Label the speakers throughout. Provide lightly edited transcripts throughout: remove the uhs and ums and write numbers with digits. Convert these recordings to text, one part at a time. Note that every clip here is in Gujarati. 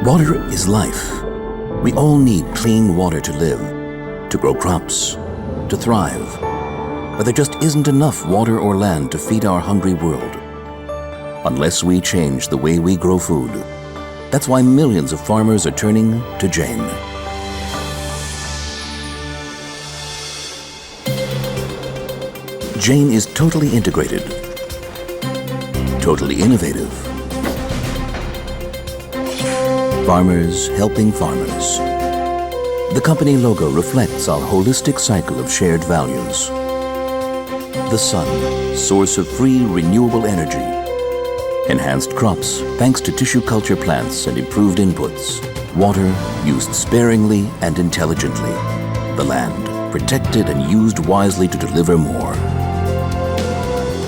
Speaker 1: Water is life. We all need clean water to live, to grow crops, to thrive. But there just isn't enough water or land to feed our hungry world. Unless we change the way we grow food. That's why millions of farmers are turning to Jain. Jain is totally integrated, totally innovative. Farmers helping farmers. The company logo reflects our holistic cycle of shared values. The sun, source of free renewable energy. Enhanced crops thanks to tissue culture plants and improved inputs. Water used sparingly and intelligently. The land protected and used wisely to deliver more.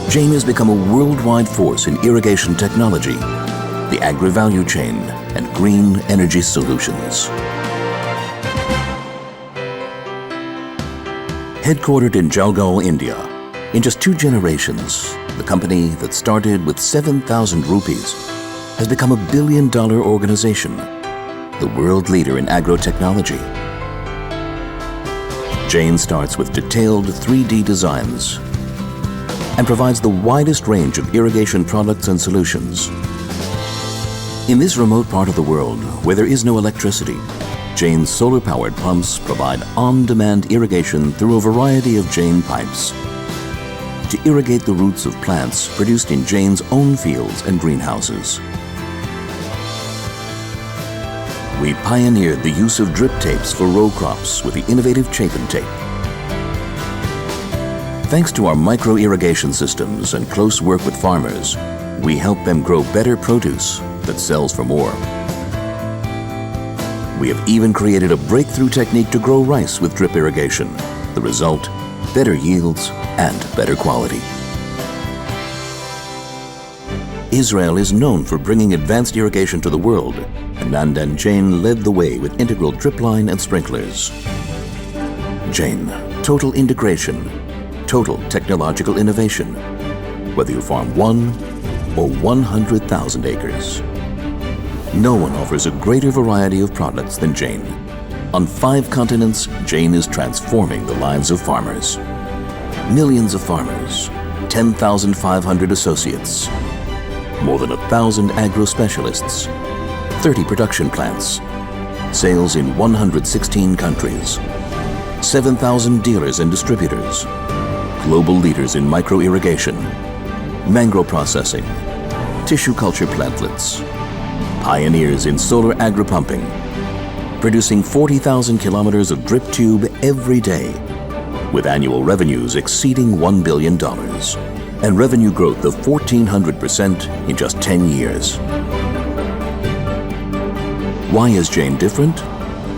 Speaker 1: Jain has become a worldwide force in irrigation technology, the agri-value chain, and green energy solutions. Headquartered in Jalgaon, India, in just 2 generations, the company that started with 7,000 rupees has become a billion-dollar organization, the world leader in agrotechnology. Jain starts with detailed 3D designs and provides the widest range of irrigation products and solutions. In this remote part of the world where there is no electricity, Jain's solar-powered pumps provide on-demand irrigation through a variety of Jain pipes to irrigate the roots of plants produced in Jain's own fields and greenhouses. We pioneered the use of drip tapes for row crops with the innovative Chapin tape. Thanks to our micro-irrigation systems and close work with farmers, we help them grow better produce that sells for more. We have even created a breakthrough technique to grow rice with drip irrigation. The result, better yields and better quality. Israel is known for bringing advanced irrigation to the world, and Nandan Jain led the way with integral drip line and sprinklers. Jain, total integration, total technological innovation, whether you farm 1 or 100,000 acres. No one offers a greater variety of products than Jain. On 5 continents, Jain is transforming the lives of farmers. Millions of farmers, 10,500 associates, more than 1,000 agro-specialists, 30 production plants, sales in 116 countries, 7,000 dealers and distributors, global leaders in micro-irrigation, mangrove processing, tissue culture plantlets, pioneers in solar agri-pumping, producing 40,000 kilometers of drip tube every day, with annual revenues exceeding $1 billion and revenue growth of 1,400% in just 10 years. Why is Jain different?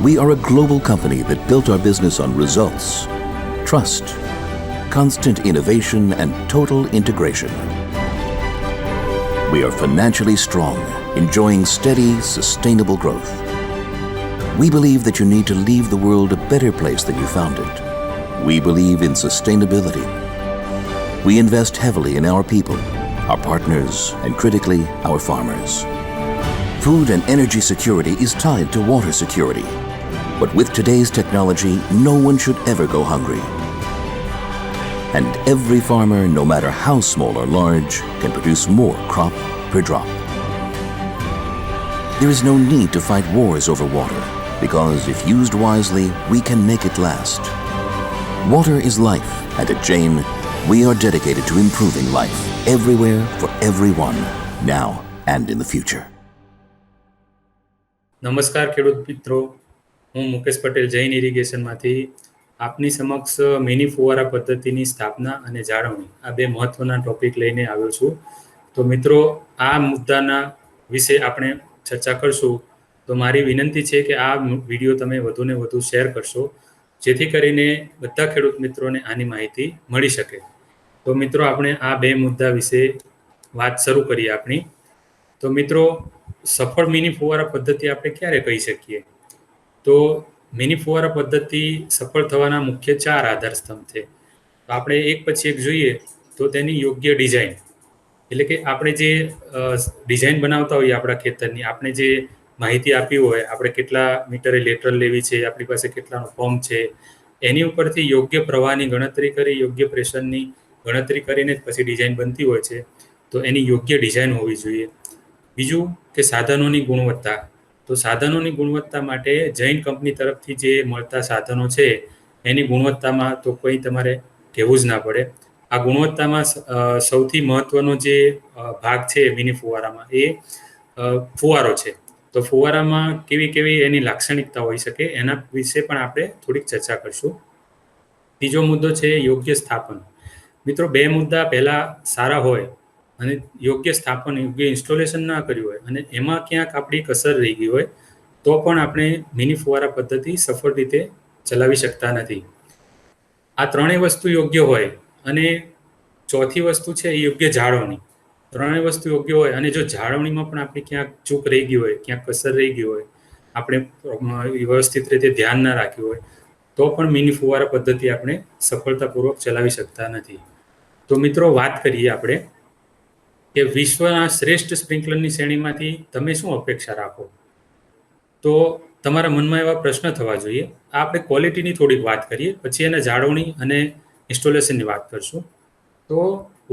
Speaker 1: We are a global company that built our business on results, trust, constant innovation, and total integration. We are financially strong, enjoying steady, sustainable growth. We believe that you need to leave the world a better place than you found it. We believe in sustainability. We invest heavily in our people, our partners, and critically, our farmers. Food and energy security is tied to water security. But with today's technology, no one should ever go hungry. And every farmer, no matter how small or large, can produce more crop per drop. There is no need to fight wars over water, because if used wisely, we can make it last. Water is life, and at Jain, we are dedicated to improving life everywhere for everyone, now and in the future.
Speaker 2: નમસ્કાર ખેડૂત મિત્રો, હું મુકેશ પટેલ જૈન ઇરિગેશનમાંથી આપની સમક્ષ મિની ફુવારા પદ્ધતિની સ્થાપના અને જાળવણી આ 2 મહત્વના ટોપિક લઈને આવ્યો છું. તો મિત્રો, આ મુદ્દાના વિશે આપણે ચર્ચા કરશું. તો મારી વિનંતી છે કે આ વિડીયો તમે વધુને વધુ શેર કરશો, જેથી કરીને બધા ખેડૂત મિત્રોને આની માહિતી મળી શકે. તો મિત્રો, આપણે આ 2 મુદ્દા વિશે વાત શરૂ કરીએ આપણી. તો મિત્રો, સફળ મિની ફુવારા પદ્ધતિ આપણે ક્યારે કહી શકીએ? તો મિની ફુવારા પદ્ધતિ સફળ થવાના મુખ્ય 4 આધારસ્તંભ છે. તો આપણે એક પછી એક જોઈએ તો તેની યોગ્ય ડિઝાઇન, એટલે કે આપણે જે ડિઝાઇન બનાવતા હોઈએ આપણા ખેતરની, આપણે જે માહિતી આપી હોય, આપણે કેટલા મીટરે લેટરલ લેવી છે, આપણી પાસે કેટલાનો પંપ છે, એની ઉપરથી યોગ્ય પ્રવાહની ગણતરી કરી, યોગ્ય પ્રેશરની ગણતરી કરીને જ પછી ડિઝાઇન બનતી હોય છે. તો એની યોગ્ય ડિઝાઇન હોવી જોઈએ. બીજું કે સાધનોની ગુણવત્તા. તો સાધનોની ગુણવત્તા માટે જૈન કંપની તરફથી જે મળતા સાધનો છે એની ગુણવત્તામાં તો કોઈ તમારે કહેવું જ ના પડે. આ ગુણવત્તામાં સૌથી મહત્વનો જે ભાગ છે મિની ફુવારામાં એ ફુવારો છે. તો ફુવારામાં કેવી કેવી એની લાક્ષણિકતા હોઈ શકે એના વિશે પણ આપણે થોડીક ચર્ચા કરશું. ત્રીજો મુદ્દો છે યોગ્ય સ્થાપન. મિત્રો, બે મુદ્દા પહેલા સારા હોય અને યોગ્ય સ્થાપન, યોગ્ય ઇન્સ્ટોલેશન ના કર્યું હોય અને એમાં ક્યાંક આપણી કસર રહી ગઈ હોય તો પણ આપણે મિની ફુવારા પદ્ધતિ સફળ રીતે ચલાવી શકતા નથી. આ ત્રણેય વસ્તુ યોગ્ય હોય અને ચોથી વસ્તુ છે યોગ્ય જાળવણી. ત્રણેય વસ્તુ યોગ્ય હોય અને જો જાળવણીમાં પણ આપણી ક્યાંક ચૂક રહી ગઈ હોય, ક્યાંક કસર રહી ગઈ હોય, આપણે વ્યવસ્થિત રીતે ધ્યાન ના રાખ્યું હોય તો પણ મિની ફુવારા પદ્ધતિ આપણે સફળતાપૂર્વક ચલાવી શકતા નથી. તો મિત્રો, વાત કરીએ આપણે કે વિશ્વના શ્રેષ્ઠ સ્પ્રિંકલરની શ્રેણીમાંથી તમે શું અપેક્ષા રાખો? તો તમારા મનમાં એવા પ્રશ્ન થવા જોઈએ. આપણે ક્વોલિટીની થોડીક વાત કરીએ, પછી એના જાળવણી અને ઇન્સ્ટોલેશનની વાત કરશું. તો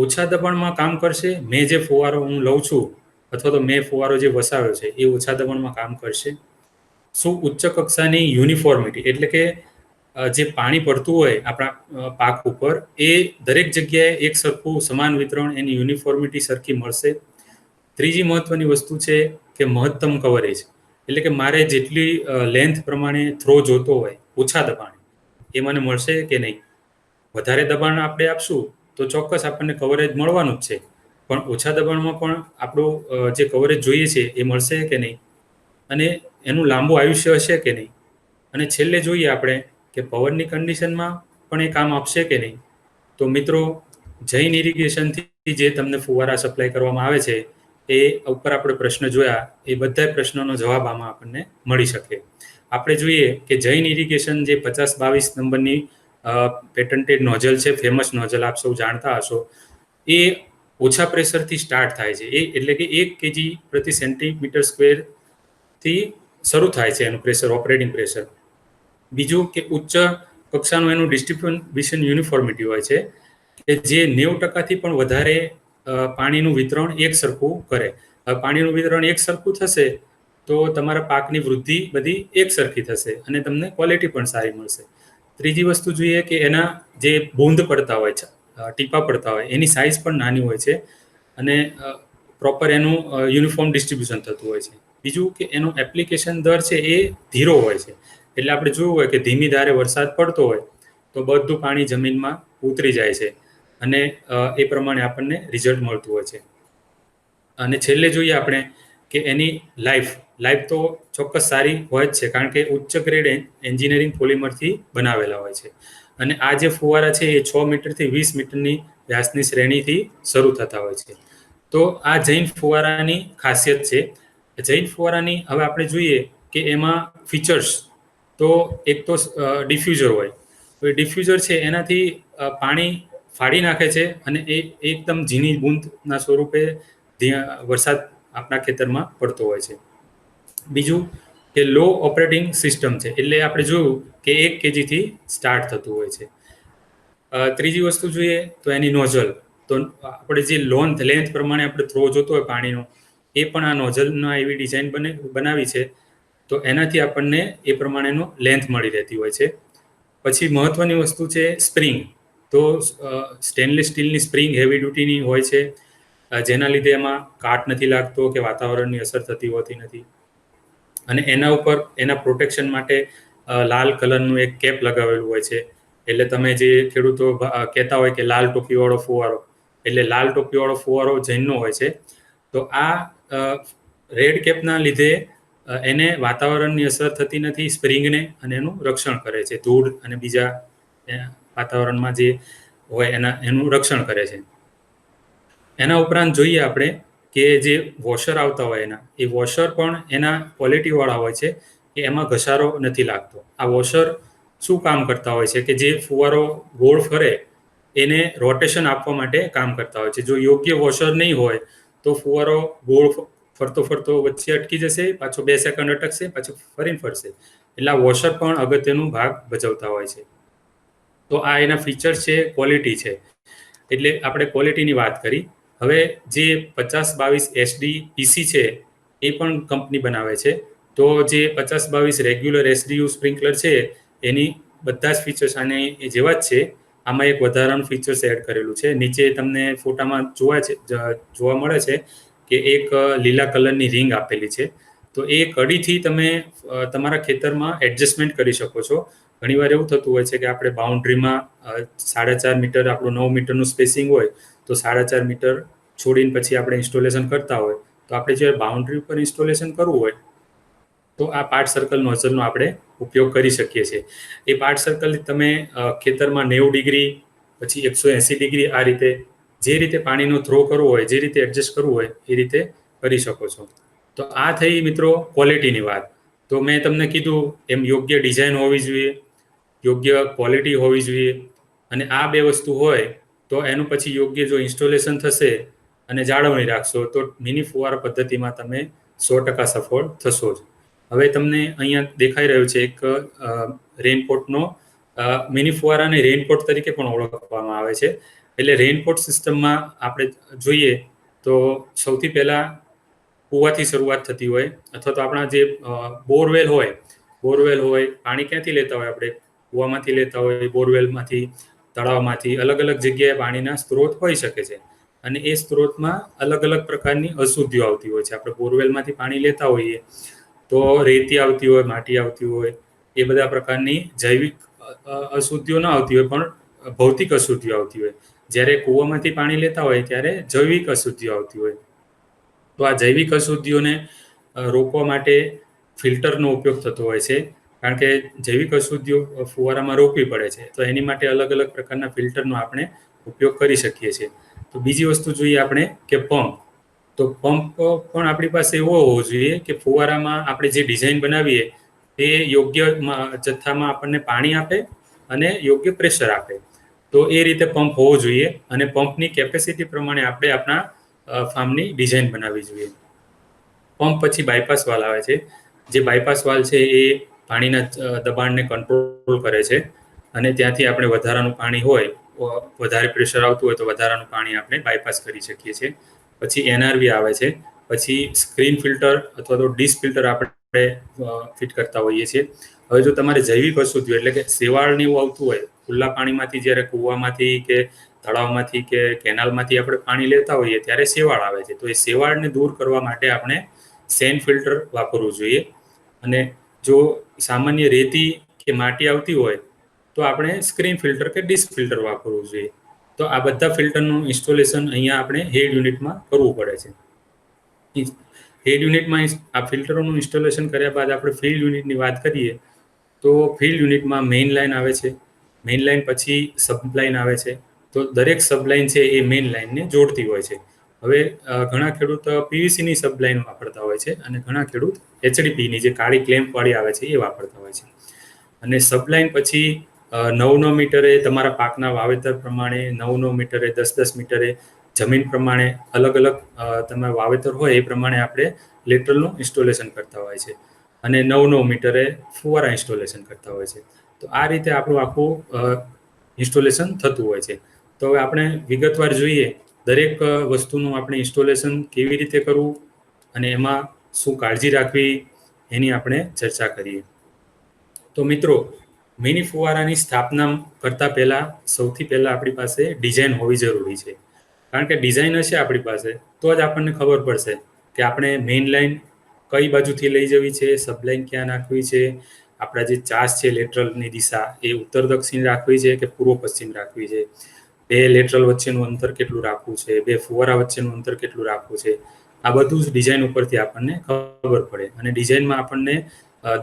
Speaker 2: ઓછા દબાણમાં કામ કરશે. મેં જે ફુવારો હું લઉં છું અથવા તો મેં ફુવારો જે વસાવ્યો છે એ ઓછા દબાણમાં કામ કરશે. શું ઉચ્ચ કક્ષાની યુનિફોર્મિટી, એટલે કે જે પાણી પડતું હોય આપણા પાક ઉપર એ દરેક જગ્યાએ એક સરખું સમાન વિતરણ, એની યુનિફોર્મિટી સરખી મળશે. ત્રીજી મહત્વની વસ્તુ છે કે મહત્તમ કવરેજ, એટલે કે મારે જેટલી લેન્થ પ્રમાણે થ્રો જોતો હોય ઓછા દબાણ એ મને મળશે કે નહીં. વધારે દબાણ આપણે આપશું તો ચોક્કસ આપણને કવરેજ મળવાનું જ છે, પણ ઓછા દબાણમાં પણ આપણું જે કવરેજ જોઈએ છે એ મળશે કે નહીં, અને એનું લાંબુ આયુષ્ય હશે કે નહીં. અને છેલ્લે જોઈએ આપણે કે પવનની કન્ડિશનમાં પણ એ કામ આપશે કે નહીં. તો મિત્રો, જૈન ઇરિગેશનથી જે તમને ફુવારા સપ્લાય કરવામાં આવે છે એ ઉપર આપણે પ્રશ્ન જોયા, એ બધા પ્રશ્નોનો જવાબ આમાં આપણને મળી શકે. આપણે જોઈએ કે જૈન ઇરિગેશન જે 50-22 નંબરની પેટન્ટેડ નોઝલ છે, ફેમસ નોઝલ, આપ સૌ જાણતા હશો, એ ઓછા પ્રેશરથી સ્ટાર્ટ થાય છે. એટલે કે 1 kg પ્રતિ સેન્ટીમીટર સ્ક્વેરથી શરૂ થાય છે એનું પ્રેશર, ઓપરેટિંગ પ્રેશર. બીજું કે ઉચ્ચ કક્ષાનું એનું ડિસ્ટ્રીબ્યુશન યુનિફોર્મિટી હોય છે કે જે 90% પણ વધારે પાણીનું વિતરણ એક સરખું કરે. પાણીનું વિતરણ એક સરખું થશે તો તમારા પાકની વૃદ્ધિ બધી એક સરખી થશે અને તમને ક્વોલિટી પણ સારી મળશે. ત્રીજી વસ્તુ જોઈએ કે એના જે બૂંદ પડતા હોય છે, ટીપા પડતા હોય, એની સાઇઝ પણ નાની હોય છે અને પ્રોપર એનું યુનિફોર્મ ડિસ્ટ્રીબ્યુશન થતું હોય છે. બીજું કે એનો એપ્લિકેશન દર છે એ ધીરો હોય છે. એટલે આપણે જોયું હોય કે ધીમી ધારે વરસાદ પડતો હોય તો બધું પાણી જમીનમાં ઉતરી જાય છે અને એ પ્રમાણે આપણને રિઝલ્ટ મળતું હોય છે. અને છેલ્લે જોઈએ આપણે કે એની લાઈફ તો ચોક્કસ સારી હોય જ છે, કારણ કે ઉચ્ચ ગ્રેડ એન્જિનિયરિંગ પોલિમરથી બનાવેલા હોય છે. અને આ જે ફુવારા છે એ 6 મીટરથી 20 મીટરની વ્યાસની શ્રેણીથી શરૂ થતા હોય છે. તો આ જૈન ફુવારાની ખાસિયત છે. જૈન ફુવારાની હવે આપણે જોઈએ કે એમાં ફીચર્સ, તો એક તો ડિફ્યુઝર હોય. તો એ ડિફ્યુઝર છે એનાથી પાણી ફાડી નાખે છે અને એ એકદમ ઝીણી બૂંદના સ્વરૂપે વરસાદ આપણા ખેતરમાં પડતો હોય છે. બીજું કે લો ઓપરેટિંગ સિસ્ટમ છે, એટલે આપણે જોયું કે 1 kgથી સ્ટાર્ટ થતું હોય છે. ત્રીજી વસ્તુ જોઈએ તો એની નોઝલ. તો આપણે જે લેન્થ પ્રમાણે આપણે થ્રો જોતો હોય પાણીનો, એ પણ આ નોઝલના એવી ડિઝાઇન બનાવી છે તો એનાથી આપણને એ પ્રમાણેનો લેન્થ મળી રહેતી હોય છે. પછી મહત્વની વસ્તુ છે સ્પ્રિંગ. તો સ્ટેનલેસ સ્ટીલની સ્પ્રિંગ હેવી ડ્યુટીની હોય છે, જેના લીધે એમાં કાટ નથી લાગતો કે વાતાવરણની અસર થતી હોતી નથી. અને એના ઉપર એના પ્રોટેક્શન માટે લાલ કલરનું એક કેપ લગાવેલું હોય છે. એટલે તમે જે ખેડૂતો કહેતા હોય કે લાલ ટોપીવાળો ફુવારો, એટલે લાલ ટોપીવાળો ફુવારો જૈનનો હોય છે. તો આ રેડ કેપના લીધે એને વાતાવરણની અસર થતી નથી સ્પ્રિંગને, અને એનું રક્ષણ કરે છે. ધૂળ અને બીજા વાતાવરણમાં જે હોય એનું રક્ષણ કરે છે. એના ઉપરાંત જોઈએ આપણે કે જે વોશર આવતા હોય એ વોશર પણ એના ક્વોલિટીવાળા હોય છે કે એમાં ઘસારો નથી લાગતો. આ વોશર શું કામ કરતા હોય છે કે જે ફુવારો ગોળ ફરે એને રોટેશન આપવા માટે કામ કરતા હોય છે. જો યોગ્ય વોશર નહીં હોય તો ફુવારો ગોળ ફરતો વચ્ચે અટકી જશે, પાછો 2 સેકન્ડ અટકશે, પાછું ફરીને ફરશે. એટલે આ વોશર પણ અગત્યનું ભાગ ભજવતા હોય છે. તો આ એના ફીચર છે, ક્વોલિટી છે. એટલે આપણે ક્વોલિટીની વાત કરી. હવે જે 5022 SD PC છે એ પણ કંપની બનાવે છે. તો જે 5022 રેગ્યુલર SDU સ્પ્રિંકલર છે એની બધા જ ફીચર્સ આને જેવા જ છે. આમાં એક વધારાનું ફીચર્સ એડ કરેલું છે. નીચે તમને ફોટામાં જોવા મળે છે કે એક લીલા કલરની રિંગ આપેલી છે. તો એ કડીથી તમે તમારા ખેતરમાં એડજસ્ટમેન્ટ કરી શકો છો. ઘણીવાર એવું થતું હોય છે કે આપણે બાઉન્ડ્રીમાં 4.5 મીટર આપણું 9 મીટરનું સ્પેસિંગ હોય, તો 4.5 મીટર છોડીને પછી આપણે ઇન્સ્ટોલેશન કરતા હોય. તો આપણે જ્યારે બાઉન્ડ્રી ઉપર ઇન્સ્ટોલેશન કરવું હોય તો આ પાર્ટ સર્કલ નોઝલનો આપણે ઉપયોગ કરી શકીએ છીએ. એ પાર્ટ સર્કલ તમે ખેતરમાં 90 ડિગ્રી, પછી 180 ડિગ્રી, આ રીતે જે રીતે પાણીનો થ્રો કરવો હોય, જે રીતે એડજસ્ટ કરવું હોય એ રીતે કરી શકો છો. તો આ થઈ મિત્રો ક્વોલિટીની વાત. તો મેં તમને કીધું એમ યોગ્ય ડિઝાઇન હોવી જોઈએ, યોગ્ય ક્વોલિટી હોવી જોઈએ, અને આ બે વસ્તુ હોય તો એનું પછી યોગ્ય જો ઇન્સ્ટોલેશન થશે અને જાળવણી રાખશો તો મિની ફુવારા પદ્ધતિમાં તમે 100% સફળ થશો જ. હવે તમને અહીંયા દેખાઈ રહ્યું છે એક રેઇનકોટનો મિની ફુવારાને રેઇનકોટ તરીકે પણ ઓળખવામાં આવે છે. એટલે રેઇનકોટ સિસ્ટમમાં આપણે જોઈએ તો સૌથી પહેલાં કૂવાથી શરૂઆત થતી હોય, અથવા તો આપણા જે બોરવેલ હોય, પાણી ક્યાંથી લેતા હોય આપણે? કૂવામાંથી લેતા હોય, બોરવેલમાંથી, તળાવમાંથી, અલગ અલગ જગ્યાએ પાણીના સ્ત્રોત હોઈ શકે છે. અને એ સ્ત્રોતમાં અલગ અલગ પ્રકારની અશુદ્ધિઓ આવતી હોય છે. આપણે બોરવેલમાંથી પાણી લેતા હોઈએ તો રેતી આવતી હોય, માટી આવતી હોય, એ બધા પ્રકારની જૈવિક અશુદ્ધિઓ ન આવતી હોય પણ ભૌતિક અશુદ્ધિઓ આવતી હોય. જ્યારે કૂવામાંથી પાણી લેતા હોય ત્યારે જૈવિક અશુદ્ધિઓ આવતી હોય. તો આ જૈવિક અશુદ્ધિઓને રોકવા માટે ફિલ્ટરનો ઉપયોગ થતો હોય છે. કારણ કે જૈવિક અશુદ્ધિઓ ફુવારામાં રોકવી પડે છે, તો એની માટે અલગ અલગ પ્રકારના ફિલ્ટરનો આપણે ઉપયોગ કરી શકીએ છીએ. તો બીજી વસ્તુ જોઈએ આપણે કે પંપ. તો પંપ પણ આપણી પાસે એવો હોવો જોઈએ કે ફુવારામાં આપણે જે ડિઝાઇન બનાવીએ તે યોગ્ય જથ્થામાં આપણને પાણી આપે અને યોગ્ય પ્રેશર આપે. તો એ રીતે પંપ હોવો જોઈએ, અને પંપની કેપેસિટી પ્રમાણે આપણે આપણા ફાર્મની ડિઝાઇન બનાવવી જોઈએ. પંપ પછી બાયપાસ વાલ આવે છે. જે બાયપાસ વાલ છે એ પાણીના દબાણને કંટ્રોલ કરે છે, અને ત્યાંથી આપણે વધારાનું પાણી હોય, વધારે પ્રેશર આવતું હોય તો વધારાનું પાણી આપણે બાયપાસ કરી શકીએ છીએ. પછી NRV આવે છે. પછી સ્ક્રીન ફિલ્ટર અથવા તો ડિશ ફિલ્ટર આપણે ફિટ કરતા હોઈએ છીએ. હવે જો તમારે જૈવિક અશુદ્ધિઓ એટલે કે શેવાળ ને એવું આવતું હોય, ખુલ્લા પાણીમાંથી જ્યારે કૂવામાંથી કે તળાવમાંથી કે કેનાલમાંથી આપણે પાણી લેતા હોઈએ ત્યારે શેવાળ આવે છે. તો એ શેવાળને દૂર કરવા માટે આપણે સેન ફિલ્ટર વાપરવું જોઈએ. અને જો સામાન્ય રેતી કે માટી આવતી હોય તો આપણે સ્ક્રીન ફિલ્ટર કે ડિસ્ક ફિલ્ટર વાપરવું જોઈએ. તો આ બધા ફિલ્ટરનું ઇન્સ્ટોલેશન અહીંયા આપણે હેડ યુનિટમાં કરવું પડે છે. હેડ યુનિટમાં આ ફિલ્ટરોનું ઇન્સ્ટોલેશન કર્યા બાદ આપણે ફિલ્ડ યુનિટની વાત કરીએ તો ફિલ્ડ યુનિટમાં મેઇન લાઇન આવે છે. મેઇન લાઇન પછી સબલાઇન આવે છે. તો દરેક સબલાઇન છે એ મેઇન લાઇનને જોડતી હોય છે. હવે ઘણા ખેડૂત PVCની સબલાઇન વાપરતા હોય છે, અને ઘણા ખેડૂત HDPની જે કાળી ક્લેમ્પવાળી આવે છે એ વાપરતા હોય છે. અને સબલાઇન પછી 9 મીટરે તમારા પાકના વાવેતર પ્રમાણે, 9 મીટરે, 10 મીટરે, જમીન પ્રમાણે અલગ અલગ તમારું વાવેતર હોય એ પ્રમાણે આપણે લેટરલનું ઇન્સ્ટોલેશન કરતા હોય છે. અને 9 મીટરે ફુવારા ઇન્સ્ટોલેશન કરતા હોય છે. તો આ રીતે આપણું આખું ઇન્સ્ટોલેશન થતું હોય છે. તો હવે આપણે વિગતવાર જોઈએ દરેક વસ્તુનું આપણે ઇન્સ્ટોલેશન કેવી રીતે કરવું અને એમાં શું કાળજી રાખવી એની આપણે ચર્ચા કરીએ. તો મિત્રો, મિની ફુવારાની સ્થાપના કરતાં પહેલાં સૌથી પહેલાં આપણી પાસે ડિઝાઇન હોવી જરૂરી છે. કારણ કે ડિઝાઇન હશે આપણી પાસે તો જ આપણને ખબર પડશે કે આપણે મેઇન લાઇન કઈ બાજુથી લઈ જવી છે, સબલાઇન ક્યાં નાખવી છે, આપણા જે ચાસ છે લેટરલની દિશા એ ઉત્તર દક્ષિણ રાખવી છે કે પૂર્વ પશ્ચિમ રાખવી છે, 2 લેટરલ વચ્ચેનું અંતર કેટલું રાખવું છે, 2 ફુવારા વચ્ચેનું અંતર કેટલું રાખવું છે. આ બધું જ ડિઝાઇન ઉપરથી આપણને ખબર પડે. અને ડિઝાઇનમાં આપણને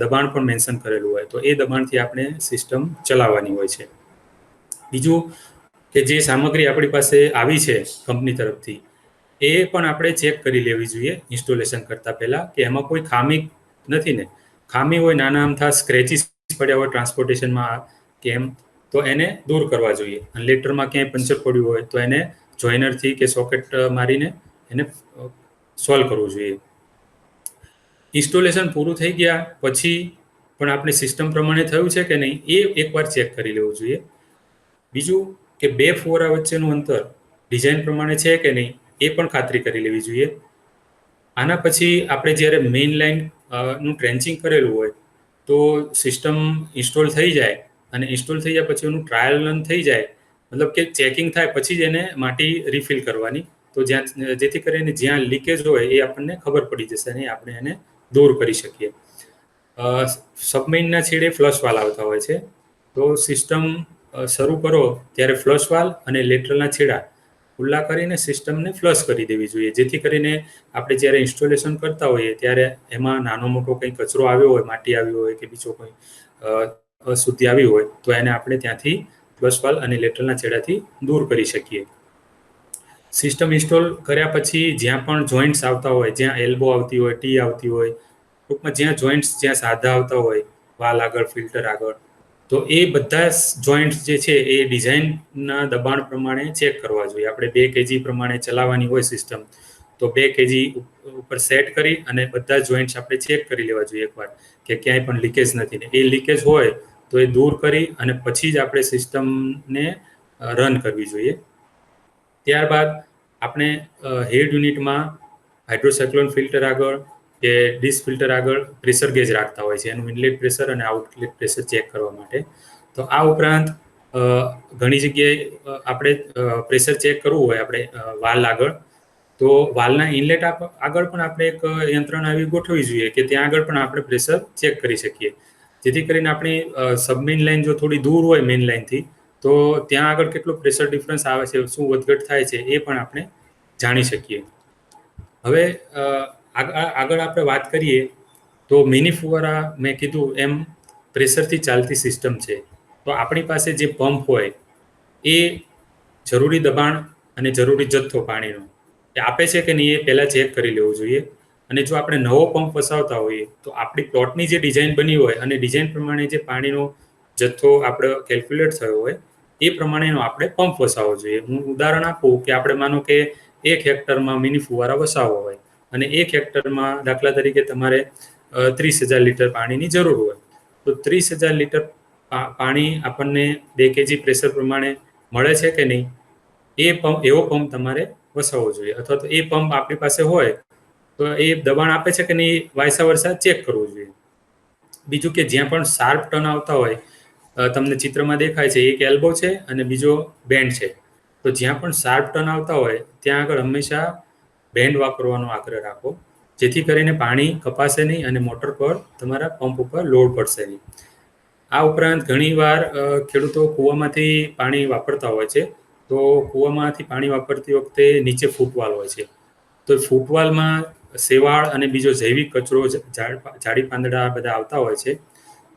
Speaker 2: દબાણ પણ મેન્શન કરેલું હોય તો એ દબાણથી આપણે સિસ્ટમ ચલાવવાની હોય છે. બીજું કે જે સામગ્રી આપણી પાસે આવી છે કંપની તરફથી એ પણ આપણે ચેક કરી લેવી જોઈએ ઇન્સ્ટોલેશન કરતાં પહેલાં કે એમાં કોઈ ખામી નથી ને. ખામી હોય, નાના અમથા સ્ક્રેચીસ પડ્યા હોય ટ્રાન્સપોર્ટેશનમાં કેમ, તો એને દૂર કરવા જોઈએ. અને લેટરમાં ક્યાંય પંચર પડ્યું હોય તો એને જોઈનરથી કે સોકેટ મારીને એને સોલ્વ કરવું જોઈએ. ઇન્સ્ટોલેશન પૂરું થઈ ગયા પછી પણ આપણે સિસ્ટમ પ્રમાણે થયું છે કે નહીં એ એકવાર ચેક કરી લેવું જોઈએ. બીજું કે 2 ફુવારા વચ્ચેનું અંતર ડિઝાઇન પ્રમાણે છે કે નહીં એ પણ ખાતરી કરી લેવી જોઈએ. આના પછી આપણે જ્યારે મેઇન લાઇન નું ટ્રેન્ચિંગ કરેલું હોય તો સિસ્ટમ ઇન્સ્ટોલ થઈ જાય અને ઇન્સ્ટોલ થઈ ગયા પછી એનું ટ્રાયલ રન થઈ જાય, મતલબ કે ચેકિંગ થાય પછી જ એને માટી રિફિલ કરવાની. તો જેથી કરીને જ્યાં લીકેજ હોય એ આપણને ખબર પડી જશે અને આપણે એને દૂર કરી શકીએ. સબમેઇનના છેડે ફ્લશ વાલ આવતા હોય છે, તો સિસ્ટમ શરૂ કરો ત્યારે ફ્લશ વાલ અને લેટરલના છેડા ખુલ્લા કરીને સિસ્ટમને ફ્લશ કરી દેવી જોઈએ, જેથી કરીને આપણે જ્યારે ઇન્સ્ટોલેશન કરતા હોઈએ ત્યારે એમાં નાનો મોટો કંઈ કચરો આવ્યો હોય, માટી આવી હોય કે બીજો કોઈ અશુદ્ધિ આવી હોય તો એને આપણે ત્યાંથી ફ્લશ વાલ અને લેટરલના છેડાથી દૂર કરી શકીએ. સિસ્ટમ ઇન્સ્ટોલ કર્યા પછી જ્યાં પણ જોઈન્ટ્સ આવતા હોય, જ્યાં એલ્બો આવતી હોય, ટી આવતી હોય, ટૂંકમાં જ્યાં જોઈન્ટ્સ જ્યાં સાદા આવતા હોય વાલ આગળ, ફિલ્ટર આગળ, તો એ બધા જોઈન્ટ્સ જે છે એ ડિઝાઇનના દબાણ પ્રમાણે ચેક કરવા જોઈએ. આપણે 2 kg પ્રમાણે ચલાવવાની હોય સિસ્ટમ, તો 2 kg ઉપર સેટ કરી અને બધા જોઈન્ટ્સ આપણે ચેક કરી લેવા જોઈએ એકવાર કે ક્યાંય પણ લીકેજ નથી. ને એ લીકેજ હોય તો એ દૂર કરી અને પછી જ આપણે સિસ્ટમને રન કરવી જોઈએ. ત્યારબાદ આપણે હેડ યુનિટમાં હાઇડ્રોસાયક્લોન ફિલ્ટર આગળ કે ડિસ્ક ફિલ્ટર આગળ પ્રેશર ગેજ રાખતા હોય છે, એનું ઇનલેટ પ્રેશર અને આઉટલેટ પ્રેશર ચેક કરવા માટે. તો આ ઉપરાંત ઘણી જગ્યાએ આપણે પ્રેશર ચેક કરવું હોય આપણે વાલ આગળ, તો વાલના ઇનલેટ આગળ પણ આપણે એક યંત્રણા આવી ગોઠવવી જોઈએ કે ત્યાં આગળ પણ આપણે પ્રેશર ચેક કરી શકીએ, જેથી કરીને આપણી સબમેઇન લાઇન જો થોડી દૂર હોય મેઇન લાઇનથી તો ત્યાં આગળ કેટલો પ્રેશર ડિફરન્સ આવે છે, શું વધઘટ થાય છે એ પણ આપણે જાણી શકીએ. હવે આગળ આપણે વાત કરીએ તો મિની ફુવારા મેં કીધું એમ પ્રેશરથી ચાલતી સિસ્ટમ છે. તો આપણી પાસે જે પંપ હોય એ જરૂરી દબાણ અને જરૂરી જથ્થો પાણીનો એ આપે છે કે નહીં એ પહેલાં ચેક કરી લેવું જોઈએ. અને જો આપણે નવો પંપ વસાવતા હોઈએ તો આપણી પ્લોટની જે ડિઝાઇન બની હોય અને ડિઝાઇન પ્રમાણે જે પાણીનો જથ્થો આપણે કેલ્ક્યુલેટ થયો હોય એ પ્રમાણેનો આપણે પંપ વસાવવો જોઈએ. હું ઉદાહરણ આપું કે આપણે માનો કે 1 હેક્ટરમાં મિની ફુવારા વસાવવો હોય અને 1 હેક્ટરમાં દાખલા તરીકે તમારે 30,000 લીટર પાણીની જરૂર હોય, તો 30,000 લીટર પાણી આપણને 2 kg પ્રેશર પ્રમાણે મળે છે કે નહીં એવો પંપ તમારે વસાવવો જોઈએ. અથવા તો એ પંપ આપણી પાસે હોય તો એ દબાણ આપે છે કે નહીં વાયસા વર્ષા ચેક કરવું જોઈએ. બીજું કે જ્યાં પણ શાર્પ ટર્ન આવતા હોય, તમને ચિત્રમાં દેખાય છે એક એલ્બો છે અને બીજો બેન્ડ છે, તો જ્યાં પણ શાર્પ ટર્ન આવતા હોય ત્યાં આગળ હંમેશા બેન્ડ વાપરવાનો આગ્રહ રાખો, જેથી કરીને પાણી કપાશે નહીં અને મોટર પર તમારા પંપ ઉપર લોડ પડશે નહીં. આ ઉપરાંત ઘણીવાર ખેડૂતો કૂવામાંથી પાણી વાપરતા હોય છે, તો કૂવામાંથી પાણી વાપરતી વખતે નીચે ફૂટવાલ હોય છે, તો ફૂટવાલમાં શેવાળ અને બીજો જૈવિક કચરો, જાડી પાંદડા બધા આવતા હોય છે.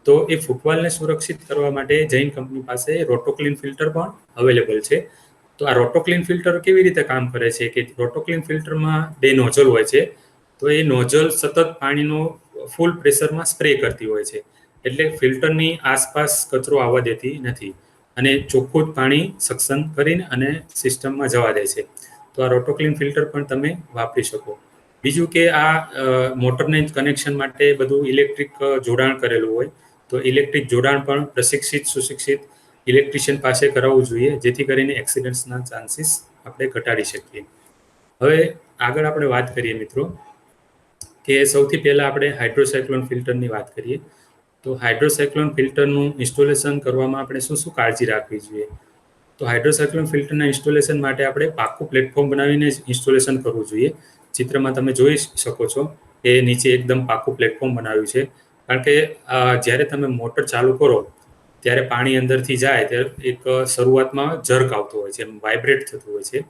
Speaker 2: તો એ ફૂટવાલને સુરક્ષિત કરવા માટે જૈન કંપની પાસે રોટોક્લીન ફિલ્ટર પણ અવેલેબલ છે. તો આ રોટોક્લીન ફિલ્ટર કેવી રીતે કામ કરે છે કે રોટોક્લીન ફિલ્ટરમાં 2 નોઝલ હોય છે, તો એ નોઝલ સતત પાણીનો ફૂલ પ્રેશરમાં સ્પ્રે કરતી હોય છે, એટલે ફિલ્ટરની આસપાસ કચરો આવવા દેતી નથી અને ચોખ્ખું જ પાણી સક્શન કરીને અને સિસ્ટમમાં જવા દે છે. તો આ રોટોક્લીન ફિલ્ટર પણ તમે વાપરી શકો. બીજું કે આ મોટરને કનેક્શન માટે બધું ઇલેક્ટ્રિક જોડાણ કરેલું હોય, તો ઇલેક્ટ્રિક જોડાણ પણ પ્રશિક્ષિત સુશિક્ષિત ઇલેક્ટ્રિશિયન પાસે કરાવવું જોઈએ, જેથી કરીને એક્સિડન્ટ્સના ચાન્સીસ આપણે ઘટાડી શકીએ. હવે આગળ આપણે વાત કરીએ મિત્રો કે સૌથી પહેલાં આપણે હાઇડ્રોસાયક્લોન ફિલ્ટરની વાત કરીએ. તો હાઇડ્રોસાયક્લોન ફિલ્ટરનું ઇન્સ્ટોલેશન કરવામાં આપણે શું શું કાળજી રાખવી જોઈએ? તો હાઇડ્રોસાયક્લોન ફિલ્ટરના ઇન્સ્ટોલેશન માટે આપણે પાકું પ્લેટફોર્મ બનાવીને જ ઇન્સ્ટોલેશન કરવું જોઈએ. ચિત્રમાં તમે જોઈ શકો છો કે નીચે એકદમ પાકું પ્લેટફોર્મ બનાવ્યું છે, કારણ કે જ્યારે તમે મોટર ચાલુ કરો ત્યારે પાણી અંદરથી જાય ત્યારે એક શરૂઆતમાં જર્ક આવતો હોય છે, વાઇબ્રેટ થતું હોય છે.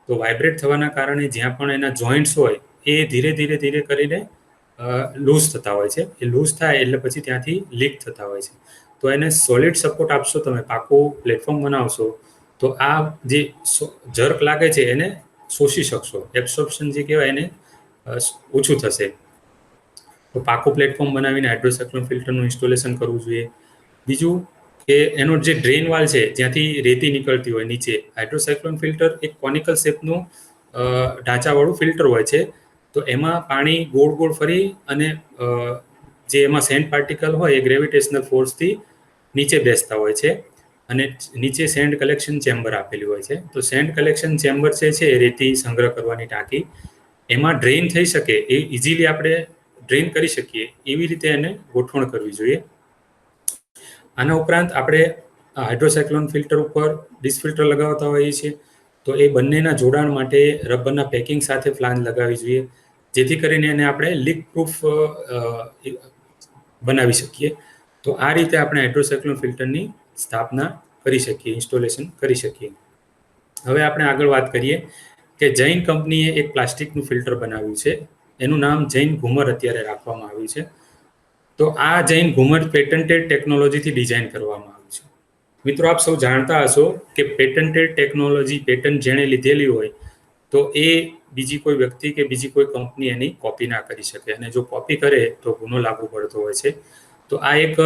Speaker 2: તો વાઇબ્રેટ થવાના કારણે જ્યાં પણ એના જોઈન્ટ્સ હોય એ ધીરે ધીરે કરીને લૂઝ થતા હોય છે. એ લૂઝ થાય એટલે પછી ત્યાંથી લીક થતા હોય છે. તો એને સોલિડ સપોર્ટ આપશો તમે, પાકું પ્લેટફોર્મ બનાવશો, તો આ જે જર્ક લાગે છે એને શોષી શકશો, એબ્સોર્પ્શન જે કહેવાય એને ઓછું થશે. તો પાકું પ્લેટફોર્મ બનાવીને હાઇડ્રોસાયક્લોન ફિલ્ટરનું ઇન્સ્ટોલેશન કરવું જોઈએ. બીજું કે એનો જે ડ્રેન વાલ છે જ્યાંથી રેતી નીકળતી હોય નીચે, હાઇડ્રોસાયક્લોન ફિલ્ટર એક કોનિકલ શેપનું ઢાંચાવાળું ફિલ્ટર હોય છે, તો એમાં પાણી ગોળ ગોળ ફરી અને જે એમાં સેન્ડ પાર્ટિકલ હોય એ ગ્રેવિટેશનલ ફોર્સથી નીચે બેસતા હોય છે અને નીચે સેન્ડ કલેક્શન ચેમ્બર આપેલી હોય છે. તો સેન્ડ કલેક્શન ચેમ્બર છે એ રેતી સંગ્રહ કરવાની ટાંકી, એમાં ડ્રેઇન થઈ શકે એ ઇઝીલી આપણે ડ્રેઇન કરી શકીએ એવી રીતે એને ગોઠવણ કરવી જોઈએ. આના ઉપરાંત આપણે હાઇડ્રોસાયક્લોન ફિલ્ટર ઉપર ડિશ ફિલ્ટર લગાવતા હોઈએ છીએ, તો એ બંનેના જોડાણ માટે રબરના પેકિંગ સાથે ફ્લાંજ લગાવવી જોઈએ, જેથી કરીને એને આપણે લીક પ્રૂફ બનાવી શકીએ. તો આ રીતે આપણે હાઇડ્રોસાયક્લોન ફિલ્ટરની સ્થાપના કરી શકીએ, ઇન્સ્ટોલેશન કરી શકીએ. હવે આપણે આગળ વાત કરીએ કે જૈન કંપનીએ એક પ્લાસ્ટિકનું ફિલ્ટર બનાવ્યું છે, એનું નામ જૈન ઘુમર અત્યારે રાખવામાં આવ્યું છે. તો આ જૈન ઘુમર પેટન્ટેડ ટેકનોલોજીથી ડિઝાઇન કરવામાં આવ્યું છે. મિત્રો, આપ સૌ જાણતા હશો કે પેટન્ટેડ ટેકનોલોજી પેટન્ટ જેણે લીધેલી હોય તો એ બીજી કોઈ વ્યક્તિ કે બીજી કોઈ કંપની એની કોપી ના કરી શકે, અને જો કોપી કરે તો ગુનો લાગુ પડતો હોય છે. તો આ એક